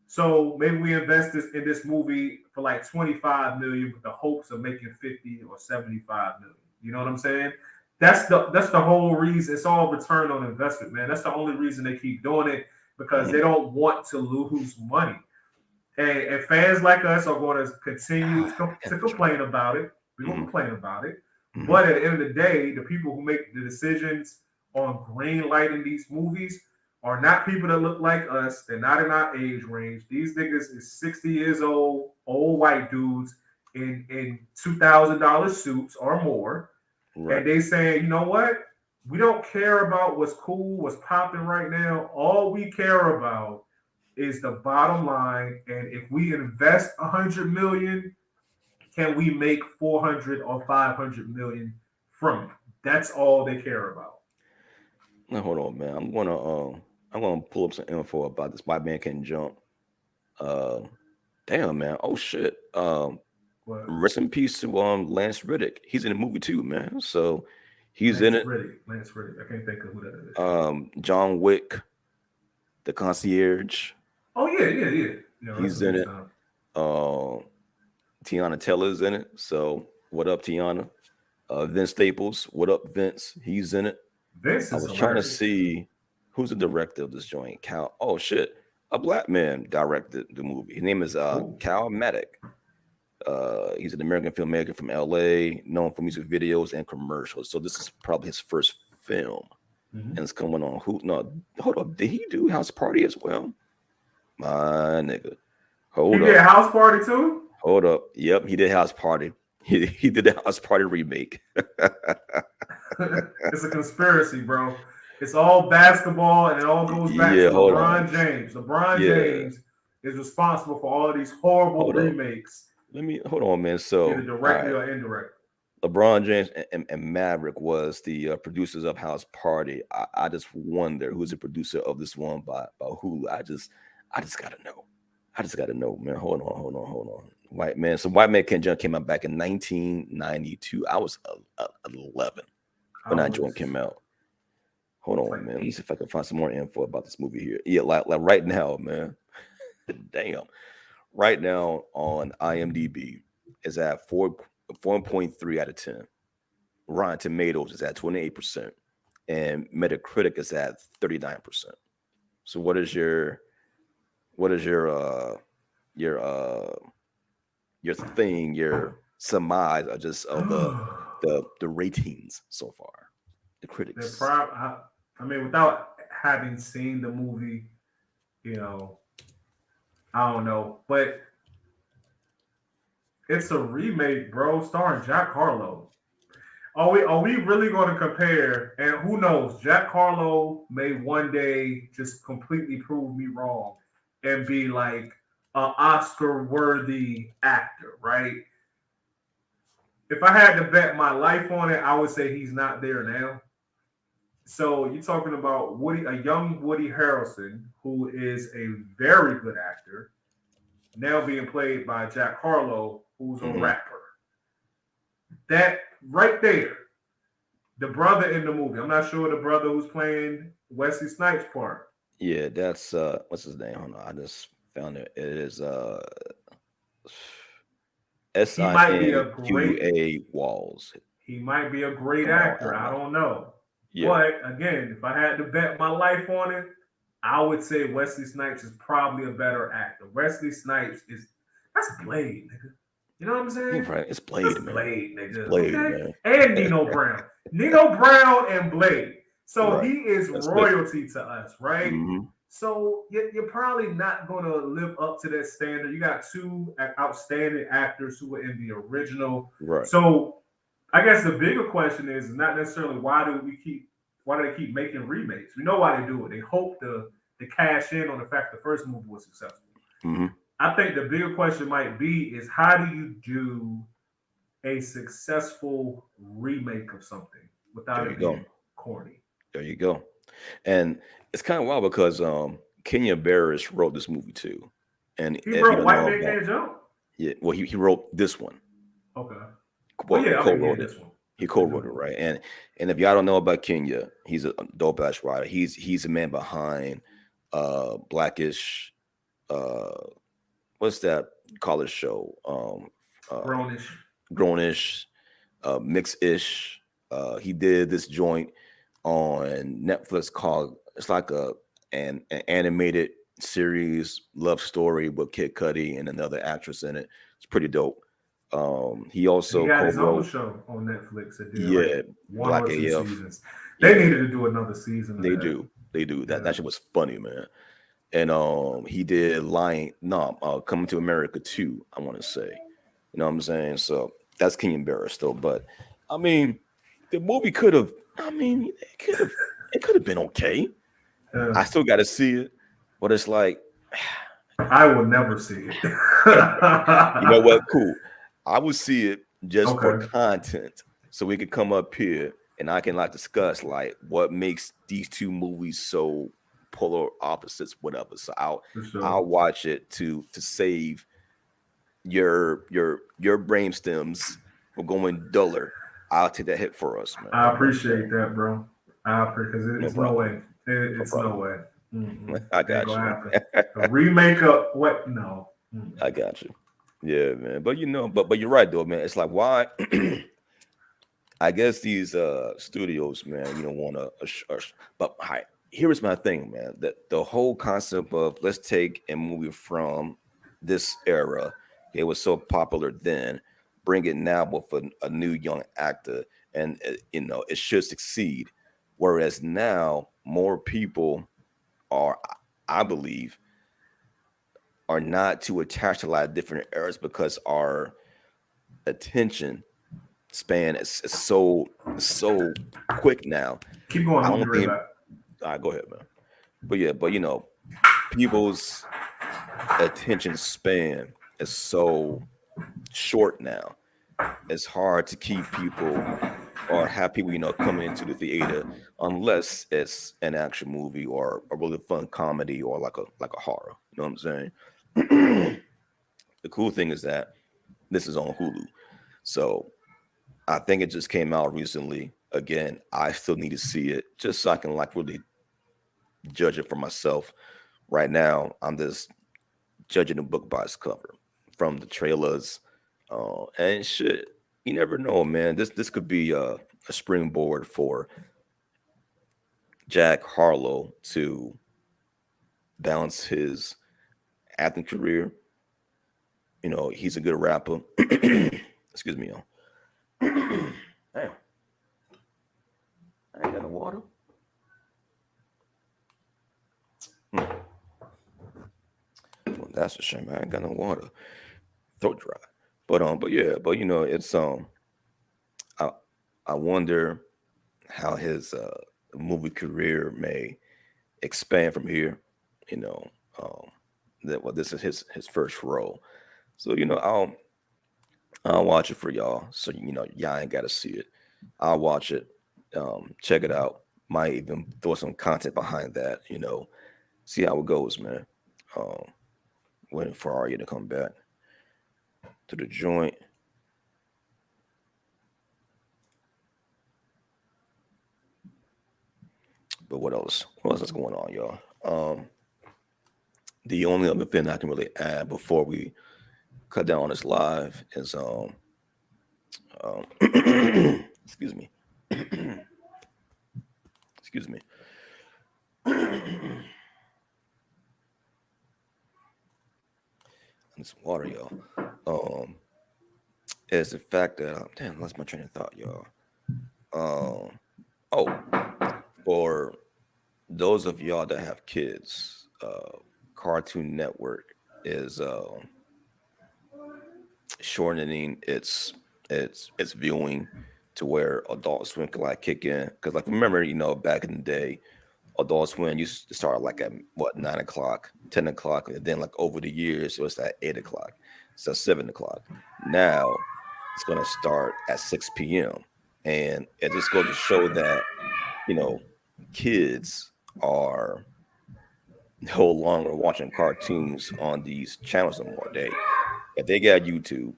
So maybe we invest in this movie for like 25 million with the hopes of making 50 or 75 million. You know what I'm saying? That's the whole reason. It's all return on investment, man. That's the only reason they keep doing it, because they don't want to lose money. And fans like us are going to continue to complain about it. We're going to complain about it. But at the end of the day, the people who make the decisions on green lighting these movies are not people that look like us. They're not in our age range. These niggas is 60 years old white dudes in $2,000 suits or more. Right. And they saying, you know what? We don't care about what's cool, what's popping right now. All we care about is the bottom line. And if we invest 100 million, can we make 400 or 500 million from it? That's all they care about. Now hold on, man. I'm gonna pull up some info about this White Man Can Jump. Damn, man. Oh shit. Rest in peace to Lance Riddick. He's in the movie too, man. So he's in it. Lance Riddick. I can't think of who that is. John Wick, the concierge. Oh yeah. He's in it. Tiana Taylor's in it. So what up, Tiana? Vince Staples. What up, Vince? He's in it. Vince. I was trying to see who's the director of this joint. Cal. Oh shit. A black man directed the movie. His name is Cal Maddock. He's an American filmmaker from LA, known for music videos and commercials. So this is probably his first film. And it's coming on hold up. Did he do House Party as well? My nigga. Hold up. He did House Party too? Hold up. Yep, he did House Party. He did the House Party remake. It's a conspiracy, bro. It's all basketball, and it all goes back to LeBron James. LeBron James is responsible for all of these horrible remakes. Let me hold on, man. So either directly or indirectly. LeBron James and Maverick was the producers of House Party. I just wonder who's the producer of this one by Hulu. I just gotta know. I just gotta know, man. Hold on. White Man. So White Man Can Jump came out back in 1992. I was 11. when that was joint came out. Hold it's on, like man. Let me see 8. if I can find some more info about this movie here. Yeah, like right now, man. Damn. Right now on IMDb is at 4.3 out of 10. Rotten Tomatoes is at 28%. And Metacritic is at 39%. So what is your your thing, your surmise of just of the ratings so far? The The critics. prob I mean, without having seen the movie, you know, I don't know, but it's a remake, bro, starring Jack Harlow. Are we really going to compare? And who knows? Jack Harlow may one day just completely prove me wrong and be like an Oscar-worthy actor, right? If I had to bet my life on it, I would say he's not there now. So you're talking about a young Woody Harrelson, who is a very good actor, now being played by Jack Harlow, who's a Hmm. rapper. That right there, the brother in the movie. I'm not sure the brother who's playing Wesley Snipes' part. Yeah, that's what's his name? Hold on, I just found it. It is He might be a great Sinqa Walls. he might be a great Come on, actor. I Alma. don't know. Yeah, But again, if I had to bet my life on it, I would say Wesley Snipes is probably a better actor. Wesley Snipes is that's Blade, nigga. You know what I'm you're saying? right. It's Blade, That's man. Blade, It's nigga. Blade, Okay? man. And Nino Brown. Nino Brown and Blade. So Right. he is That's good. royalty to us, right? Hmm. So you're probably not going to live up to that standard. You got two outstanding actors who were in the original. Right. So I guess the bigger question is not necessarily why do they keep making remakes? We know why they do it. They hope to cash in on the fact the first movie was successful. Hmm. I think the bigger question might be is how do you do a successful remake of something without There it you go. being corny? There you go. And it's kind of wild because Kenya Barris wrote this movie too. And He if you wrote don't White know Man about, Can't Jump. yeah, well, he wrote this one. Okay. Well, Well, yeah, I mean, yeah, co-wrote it. this one. He The new co-wrote it, movie. right? And if y'all don't know about Kenya, he's a dope ass writer. He's a man behind Blackish, uh what's that college show? Grownish. Grownish, Mix-ish. He did this joint on Netflix called it's like an animated series love story with Kid Cudi and another actress in it. It's pretty dope. He He also got his own co-wrote, show on Netflix that did like yeah, one Black or two AF. seasons. They Yeah, needed to do another season of they that. do. They do. That Yeah. shit was funny, man. And he did Lion no, Coming to America too, I want to say. You know what I'm saying? So that's Kenyon Barris still. But I mean, the movie could have, I mean, it could have been okay. I Yeah. still gotta see it, but it's like, I will never see it. you know what? Cool. I would see it just for Okay, content. So we could come up here and I can like discuss like what makes these two movies so polar opposites, whatever. So for I'll sure. watch it to save your brain stems from going duller. I'll take that hit for us, man. I No problem. appreciate that, bro. I appreciate because No it's no problem. way. No It's no problem. way. Mm-mm. I Ain't got gonna you. happen. A remake of what? No. Mm-mm. I got you. Yeah, man. But you know, but you're right though, man. It's like why I guess these studios, man, you don't want to but hi, here's my thing, man. That the whole concept of let's take a movie from this era, it was so popular then, bring it now with a new young actor, and you know it should succeed. Whereas now, more people are, I believe, are not too attached to a lot of different eras because our attention span is so quick now. Keep going. I I'm gonna don't be right think. back. I go ahead, man. But yeah, but you know, people's attention span is so short now. It's hard to keep people or have people, you know, coming into the theater unless it's an action movie or a really fun comedy or like a horror. You know what I'm saying? The cool thing is that this is on Hulu, so I think it just came out recently. again, I still need to see it just so I can like really judge it for myself. Right now, I'm just judging the book by its cover from the trailers, and shit. You never know, man. This could be a springboard for Jack Harlow to balance his acting career. You know, he's a good rapper. Excuse me, y'all. Damn, I ain't got no water. Well, that's a shame. I ain't got no water. Throat dry. But yeah, but you know, it's I I wonder how his movie career may expand from here. You know, um, that well, this is his first role. So you know, I'll watch it for y'all. So you know, y'all ain't got to see it. I'll watch it. Check it out. Might even throw some content behind that. You know, see how it goes, man. Um, Waiting for Arya to come back to the joint. But what else? What else is going on, y'all? The only other thing I can really add before we cut down on this live is excuse me. Excuse me. And some water, y'all. Um, is the fact that damn, lost my train of thought, y'all. Um, oh, for those of y'all that have kids, Cartoon Network is shortening its viewing to where Adult Swim can like kick in. Because like remember, you know, back in the day, Adult Swim used to start like at what 9 o'clock, 10 o'clock, and then like over the years it was at 8 o'clock, so 7 o'clock. Now it's gonna start at 6 p.m. and it just goes to show that you know kids are no longer watching cartoons on these channels no more. If they got YouTube,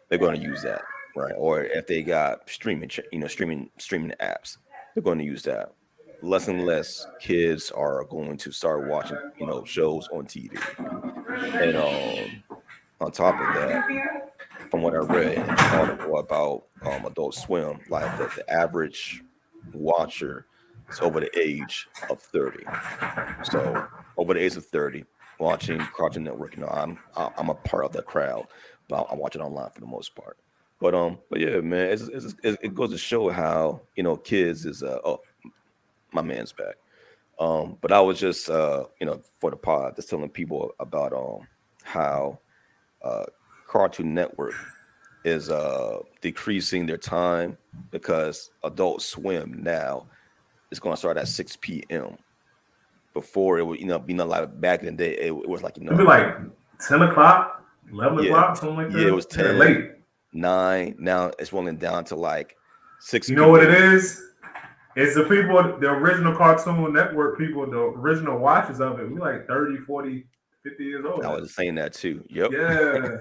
they're going to use that, right? Or if they got streaming apps, they're going to use that. Less and less kids are going to start watching, shows on TV. And on top of that, from what I read in an article about Adult Swim, like the average watcher is over the age of 30. So over the age of 30, watching Cartoon Network, I'm a part of that crowd, but I watch it online for the most part. But yeah, man, it goes to show how kids is oh, my man's back. But I was just for the pod, just telling people about how uh Cartoon Network is decreasing their time because Adult Swim now is going to start at 6 p.m. Before it would be like back in the day it was like It'd be like 10 o'clock, 11 yeah, o'clock, something like that. yeah, it was Yeah, 10, late. 9. Now it's rolling down to like 6 You know what it p.m. is? It's the people, the original Cartoon Network people, the original watchers of it. We like 30, 40, 50 years old. I was just saying that too. Yep. Yeah.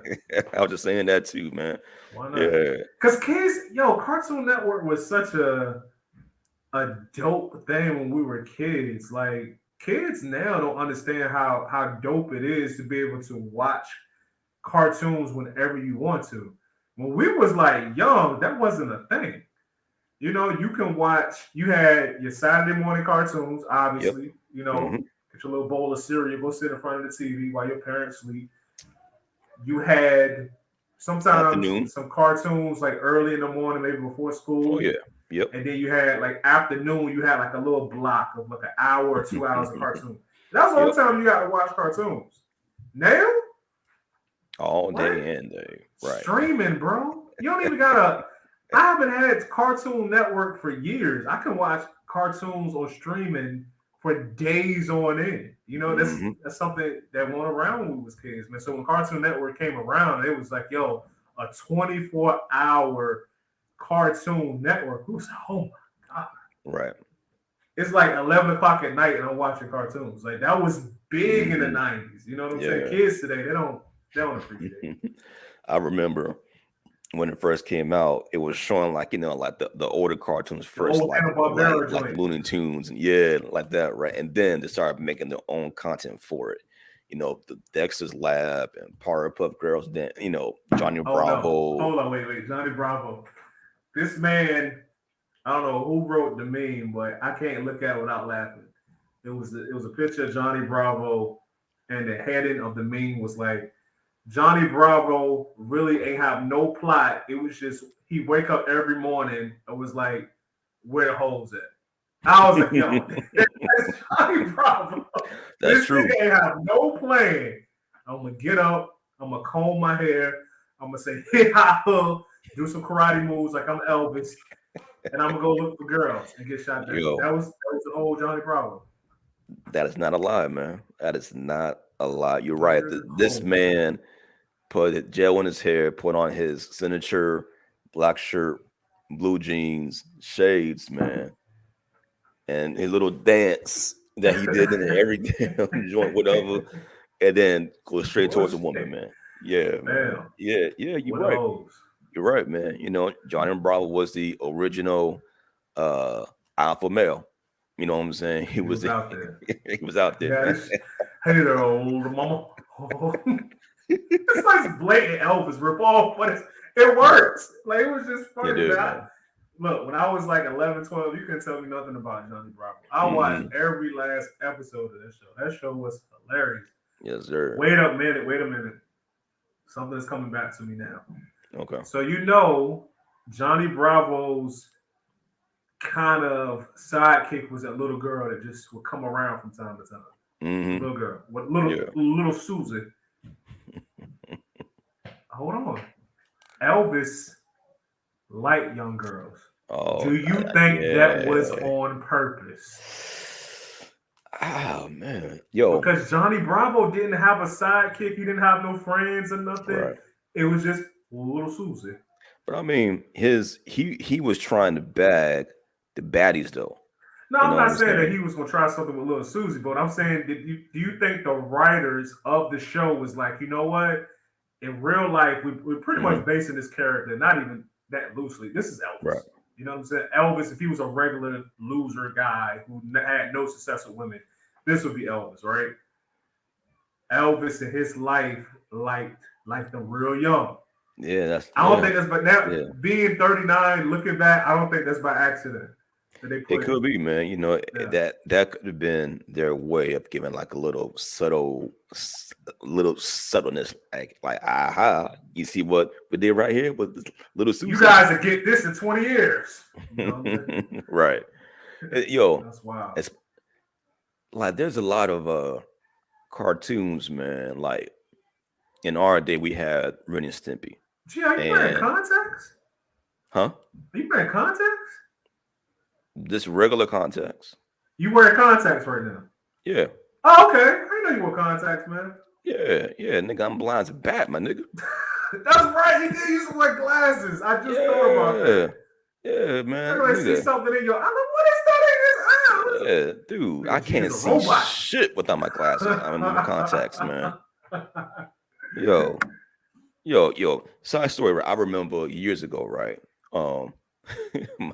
I was just saying that too, man. Why not? Yeah. Because kids, Cartoon Network was such a dope thing when we were kids. Like kids now don't understand how dope it is to be able to watch cartoons whenever you want to. When we was like young, that wasn't a thing. You can watch. You had your Saturday morning cartoons, Yep. obviously. Hmm. Get your little bowl of cereal, go sit in front of the TV while your parents sleep. You had sometimes Afternoon. some cartoons like early in the morning, maybe before Oh school. yeah. Yep. And then you had like afternoon, you had like a little block of like an hour or 2 hours of cartoon. That's the only Yep. time you got to watch cartoons. Now, All what? day and day. Right. Streaming, bro. You don't even gotta. I haven't had Cartoon Network for years. I can watch cartoons on streaming for days on end. Hmm. That's something that went around when we was kids, man. So when Cartoon Network came around, it was like, yo, a 24-hour Cartoon Network. Who's oh my god. Right. It's like 11 o'clock at night and I'm watching cartoons. Like that was big in the Hmm. 90s. You know what I'm saying? Yeah. Kids today, they don't appreciate it. I remember when it first came out, it was showing like like the older cartoons The first, old like Hanna Barbera like joint. Looney Tunes and yeah, like that, right? And then they started making their own content for it. The Dexter's Lab and Powerpuff Girls, then Johnny Oh no. Bravo. Hold on, wait. Johnny Bravo. This man, I don't know who wrote the meme, but I can't look at it without laughing. It was a picture of Johnny Bravo, and the heading of the meme was like Johnny Bravo really ain't have no plot. It was just he wake up every morning and was like, where the holes at? I was like, yo, that's Johnny Bravo. That's This true. nigga ain't have no plan. I'm gonna get up, I'm gonna comb my hair, I'm gonna say hit ha ho, do some karate moves like I'm Elvis, and I'm gonna go look for girls and get shot down. Yo, That was an old Johnny Bravo. that is not a lie, man. That is not a lie. You're right. Where the This holes at? man put gel in his hair, put on his signature black shirt, blue jeans, shades, man, and his little dance that he did in every damn joint, whatever, and then go straight towards the Bullshit. woman, man. Yeah, man. Damn. Yeah, you're Where the right. holes? You're right, man. Johnny Bravo was the original uh alpha male. You know what I'm saying? He He was was out there. he was out there, Yeah, man. this. Hey there, old mama. It's like blatant Elvis ripoff, but it works. Like it was just You funny, do, man. man. Look, when I was like 11, 12, you couldn't tell me nothing about Johnny Bravo. I watched Mm-mm. every last episode of that show. That show was hilarious. Yes, sir. Wait a minute. Something's coming back to me now. Okay. So Johnny Bravo's kind of sidekick was that little girl that just would come around from time to time. The Mm-hmm. little girl, what little Yeah. little Susie. Hold on, Elvis liked young girls. Oh, Do you think that was yeah. on purpose? Oh man, yo, Because Johnny Bravo didn't have a sidekick, he didn't have no friends or nothing. right. It was just little Susie. But I mean, he was trying to bag the baddies though. No, You I'm know what not I'm saying that saying? he was gonna try something with little Susie, but I'm saying, do you think the writers of the show was like, you know what? In real life, we're pretty Hmm. much basing this character not even that loosely. This is Right. Elvis. You know what I'm saying? Elvis, if he was a regular loser guy who had no success with women, this would be Elvis, right? Elvis in his life liked the real young. Yeah, that's I don't yeah, think that's but now yeah. being 39, looking back, I don't think that's by accident that they It put. could be, man. Yeah. That could have been their way of giving like a little subtleness, like aha. You see what we did right here with this little You Susie, guys will get this in 20 years. You know what I'm right? saying? Yo, That's wild. it's like there's a lot of cartoons, man. Like in our day, we had Ren and Stimpy, Gee, are you wearing and contacts? huh? Are you wearing contacts? This regular contacts. You wearing contacts right now? Yeah, Oh, okay. I didn't know you wore contacts, man. yeah, nigga. I'm blind as a bat, my nigga. That's right. You did use to wear glasses. I just thought about Yeah, that. yeah, I man, like see nigga. something in your. I'm like, what is that in his eye? Yeah, dude, I Nigga, G can't is a see robot. shit without my glasses. I'm in my contacts, man. Yo, yo. Side story, right? I remember years ago, right? Um,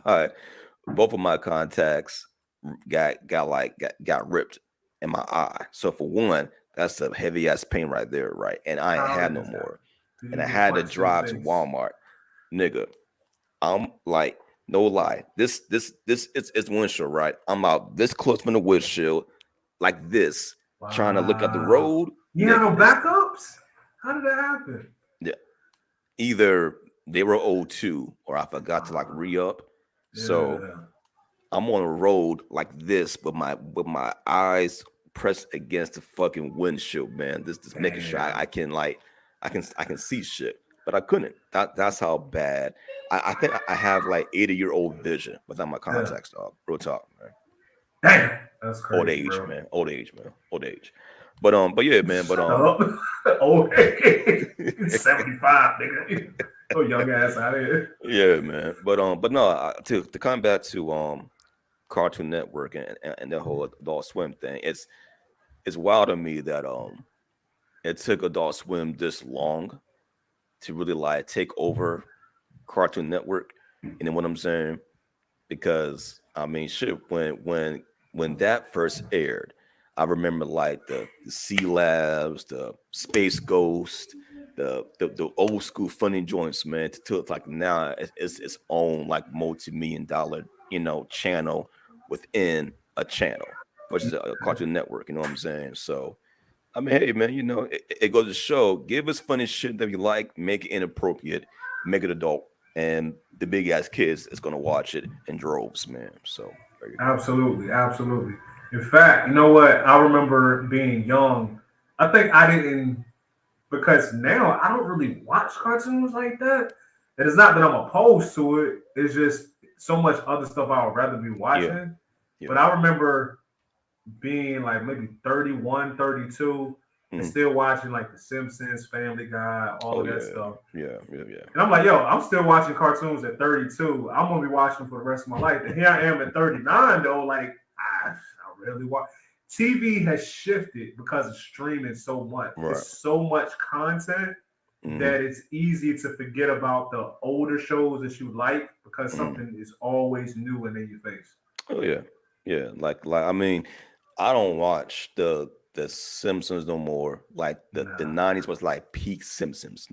my both of my contacts got ripped in my eye. So for one, that's a heavy ass pain right there, right? And I ain't How had did no this happen? more, Did and you I get had to punched in the drive to face? Walmart, nigga. I'm like, no lie. This it's windshield, right? I'm out this close from the windshield, like this, trying to look at the Wow. road, You had no nigga. This backups? How did that happen? yeah, either they were O2 or I forgot to like Ah, re-up. So yeah. I'm on a road like this with my eyes pressed against the fucking windshield, man. This making sure I Damn. can like I can see shit, but I couldn't. That's how bad. I think I have like 80-year-old vision without my Yeah. contacts, dog. Real talk, man. Damn. That's Old crazy, age, bro. man. Old age, man. Old age. But yeah, man. But Shut up. Oh, hey. 75, nigga. Oh, young ass out of here. yeah, man. But no. To come back to Cartoon Network and the whole Adult Swim thing, it's wild to me that it took Adult Swim this long to really like take over. Cartoon Network. You know what I'm saying? Because I mean, shit, when that first aired, I remember like the Sea Labs, the Space Ghost, the old school funny joints, man. To like now, it's its own like multi-million dollar channel within a channel, which is a Cartoon Network. You know what I'm saying? So I mean, hey man, it goes to show, give us funny shit that you like, make it inappropriate, make it adult, and the big ass kids is gonna watch it in droves, man. So there you go. Absolutely, absolutely. In fact, you know what? I remember being young. I think I didn't because now I don't really watch cartoons like that. And it's not that I'm opposed to it. It's just so much other stuff I would rather be Yeah, watching. yeah. But I remember being like maybe 31, 32, and Mm. still watching like The Simpsons, Family Guy, all Oh of that yeah, stuff. yeah, yeah, yeah. And I'm like, yo, I'm still watching cartoons at 32. I'm gonna be watching for the rest of my life. And here I am at 39, though. Like, I really watch. TV has shifted because of streaming so much. Right. It's so much content Hmm. that it's easy to forget about the older shows that you like because Hmm. something is always new and in your face. Oh yeah, yeah. Like I mean, I don't watch the Simpsons no more. Like the Nah. '90s was like peak Simpsons.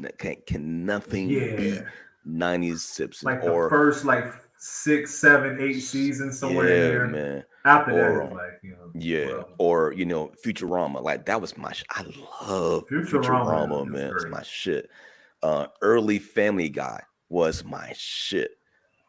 Can nothing beat Yeah. '90s Simpsons Like the or first like 6, 7, 8 seasons somewhere in yeah, there. man. After that Or is like, yeah, whatever. or Futurama. Like that was my I love Futurama Futurama, is man. It's great. my shit. Early Family Guy was my shit.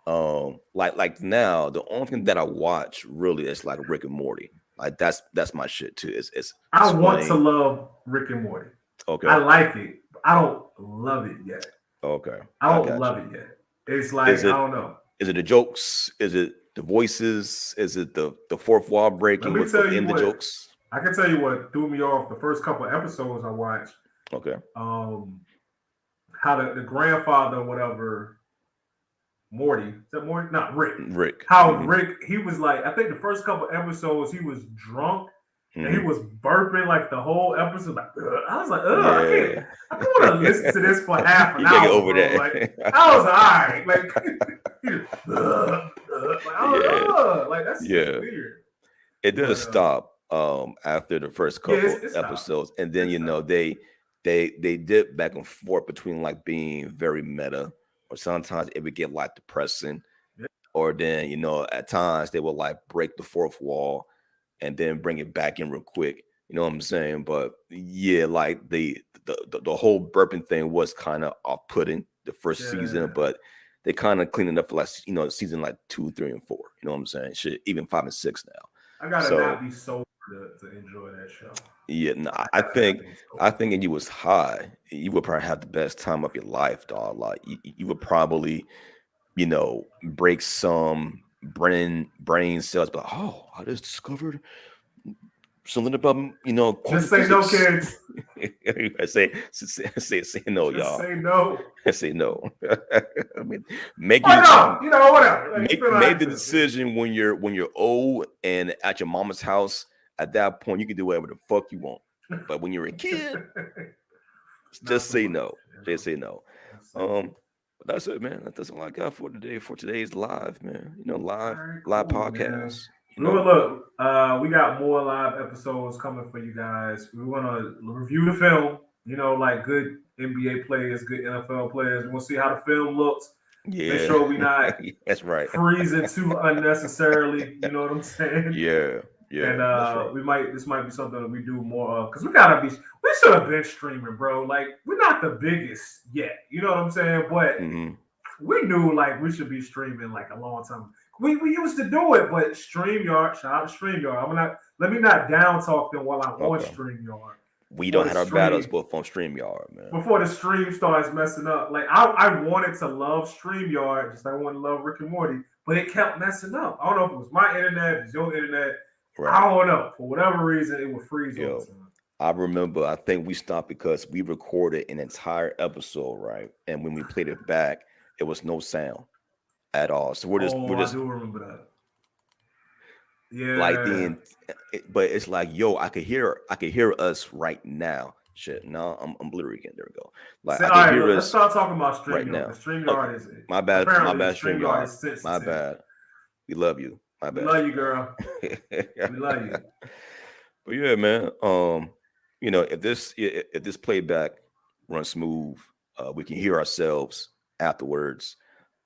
Like now, the only thing that I watch really is like Rick and Morty. Like that's my shit too. It's I want to funny. love Rick and Morty. I Okay, like it. But I don't love it yet. okay, I I don't got love you. it yet. It's Is like I it don't know. is it the jokes? Is it the voices? Is it the fourth wall Let breaking me tell you within the what jokes? I can tell you what threw me off the first couple episodes I watched. Okay. Um, how the grandfather, whatever, Morty, is that Morty? Not Rick. Rick. How Hmm. Rick, he was like, I think the first couple episodes he was drunk and he Hmm. was burping like the whole episode. Like, ugh. I was like, ugh, Yeah. I can't want to listen to this for half an You can't get hour, over bro. Like, that. I was all right. Like, he just, like, I Yeah. was, like, that's just Yeah. weird. It does But stop after the first yeah, couple it stopped. episodes, and then It stopped. they dip back and forth between like being very meta, or sometimes it would get like depressing, Yeah. or then at times they will like break the fourth wall and then bring it back in real quick. You know what I'm saying? But yeah, like the whole burping thing was kind of off putting the first season, Yeah. but they kind of cleaned it up for like season like 2, 3, and 4. You know what I'm saying? Shit, even 5 and 6 now. I gotta not So be sober to enjoy that show. yeah, no, I I gotta not think be I sober. think if you was high, you would probably have the best time of your life, dog. Like you would probably, break some brain cells, but oh, I just discovered something about quantum Just say no, physics. kids. I say no, Just y'all. say no. I say no. I mean, make Or you no. Whatever. Like, you feel how make you the feel. decision when you're old and at your mama's house. At that point, you can do whatever the fuck you want. But when you're a kid, Not just so say much. no. Just say no. Let's see. But that's it, man. That's all I got for today. For today's live, man. All Live right, live cool, man. podcast. Look, we got more live episodes coming for you guys. We want to review the film. Like good NBA players, good NFL players. We want to see how the film looks. Make Yeah, sure we not that's right. freezing too unnecessarily. You know what I'm saying? Yeah, And yeah, that's right. this might be something that we do more of because we should have been streaming, bro. Like we're not the biggest yet. You know what I'm saying? But Hmm. we knew like we should be streaming like a long time. We used to do it, but StreamYard, shout out to StreamYard. Let me not down talk them while I'm on Okay. StreamYard We before don't the have our battles stream both on StreamYard, man. starts messing up. Like I wanted to love StreamYard, just like I wanted to love Rick and Morty, but it kept messing up. I don't know if it was my internet, it was your internet. Right. I don't know. For whatever reason, it would freeze all Yo, the time. I remember. I think we stopped because we recorded an entire episode, right? And when we played it back, it was no sound at all. So we're Oh, I just do remember that. like Yeah. but it's like, yo, I could hear us right now, Shit, no, I'm blurry again. There we go. Like So, I all can right, hear let's us start talking about right StreamYard. now. The Oh, StreamYard is my bad, apparently the stream StreamYard yard. is sensitive. My bad. We love you. My We bad. love you, girl. We love you. But yeah, man. If this playback runs smooth, we can hear ourselves afterwards.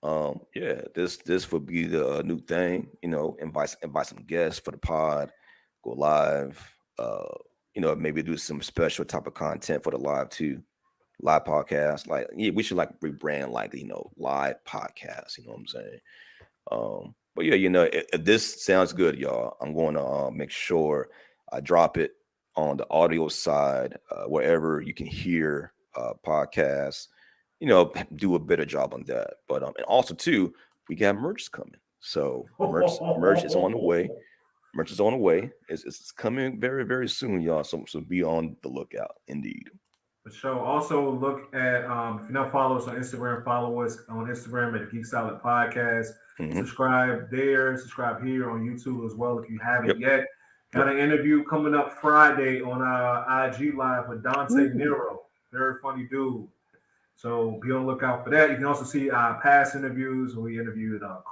Yeah, this would be the new thing. Invite some guests for the pod, go live. Maybe do some special type of content for the live too. Live podcast. Like, yeah, we should like rebrand like live podcast. You know what I'm saying? But yeah, if this sounds good, y'all, I'm going to make sure I drop it on the audio side, wherever you can hear podcasts. Do a better job on that. But and also too, we got merch coming. So merch is on the way. Merch is on the way. It's coming very very soon, y'all. So be on the lookout, indeed. For sure. Also, look at if you don't follow us on Instagram, follow us on Instagram at the Geek Salad Podcast. Hmm. Subscribe there, subscribe here on YouTube as well if you haven't Yep. yet. Got an interview coming up Friday on our IG Live with Dante Nero. Very funny dude. So be on the lookout for that. You can also see our past interviews. We interviewed Yep.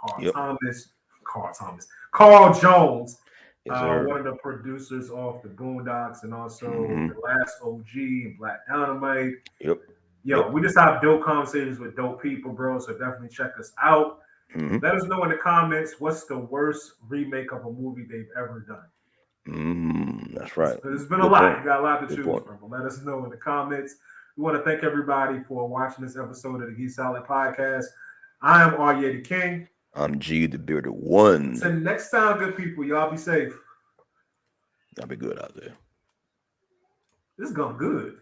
Carl Jones, Yes, sir. one of the producers of the Boondocks, and also Mhm. the last OG and Black Dynamite. Yep. Yo, Yep. we just have dope conversations with dope people, bro. So definitely check us out. Hmm. Let us know in the comments what's the worst remake of a movie they've ever done. That's right. There's been a Good lot. point. You got a lot to Good choose point. from. But let us know in the comments. We want to thank everybody for watching this episode of the Geek Salad Podcast. I am Arya the King. I'm G the Bearded One. Until next time, good people. Y'all be safe. Y'all be good out there. This is going good.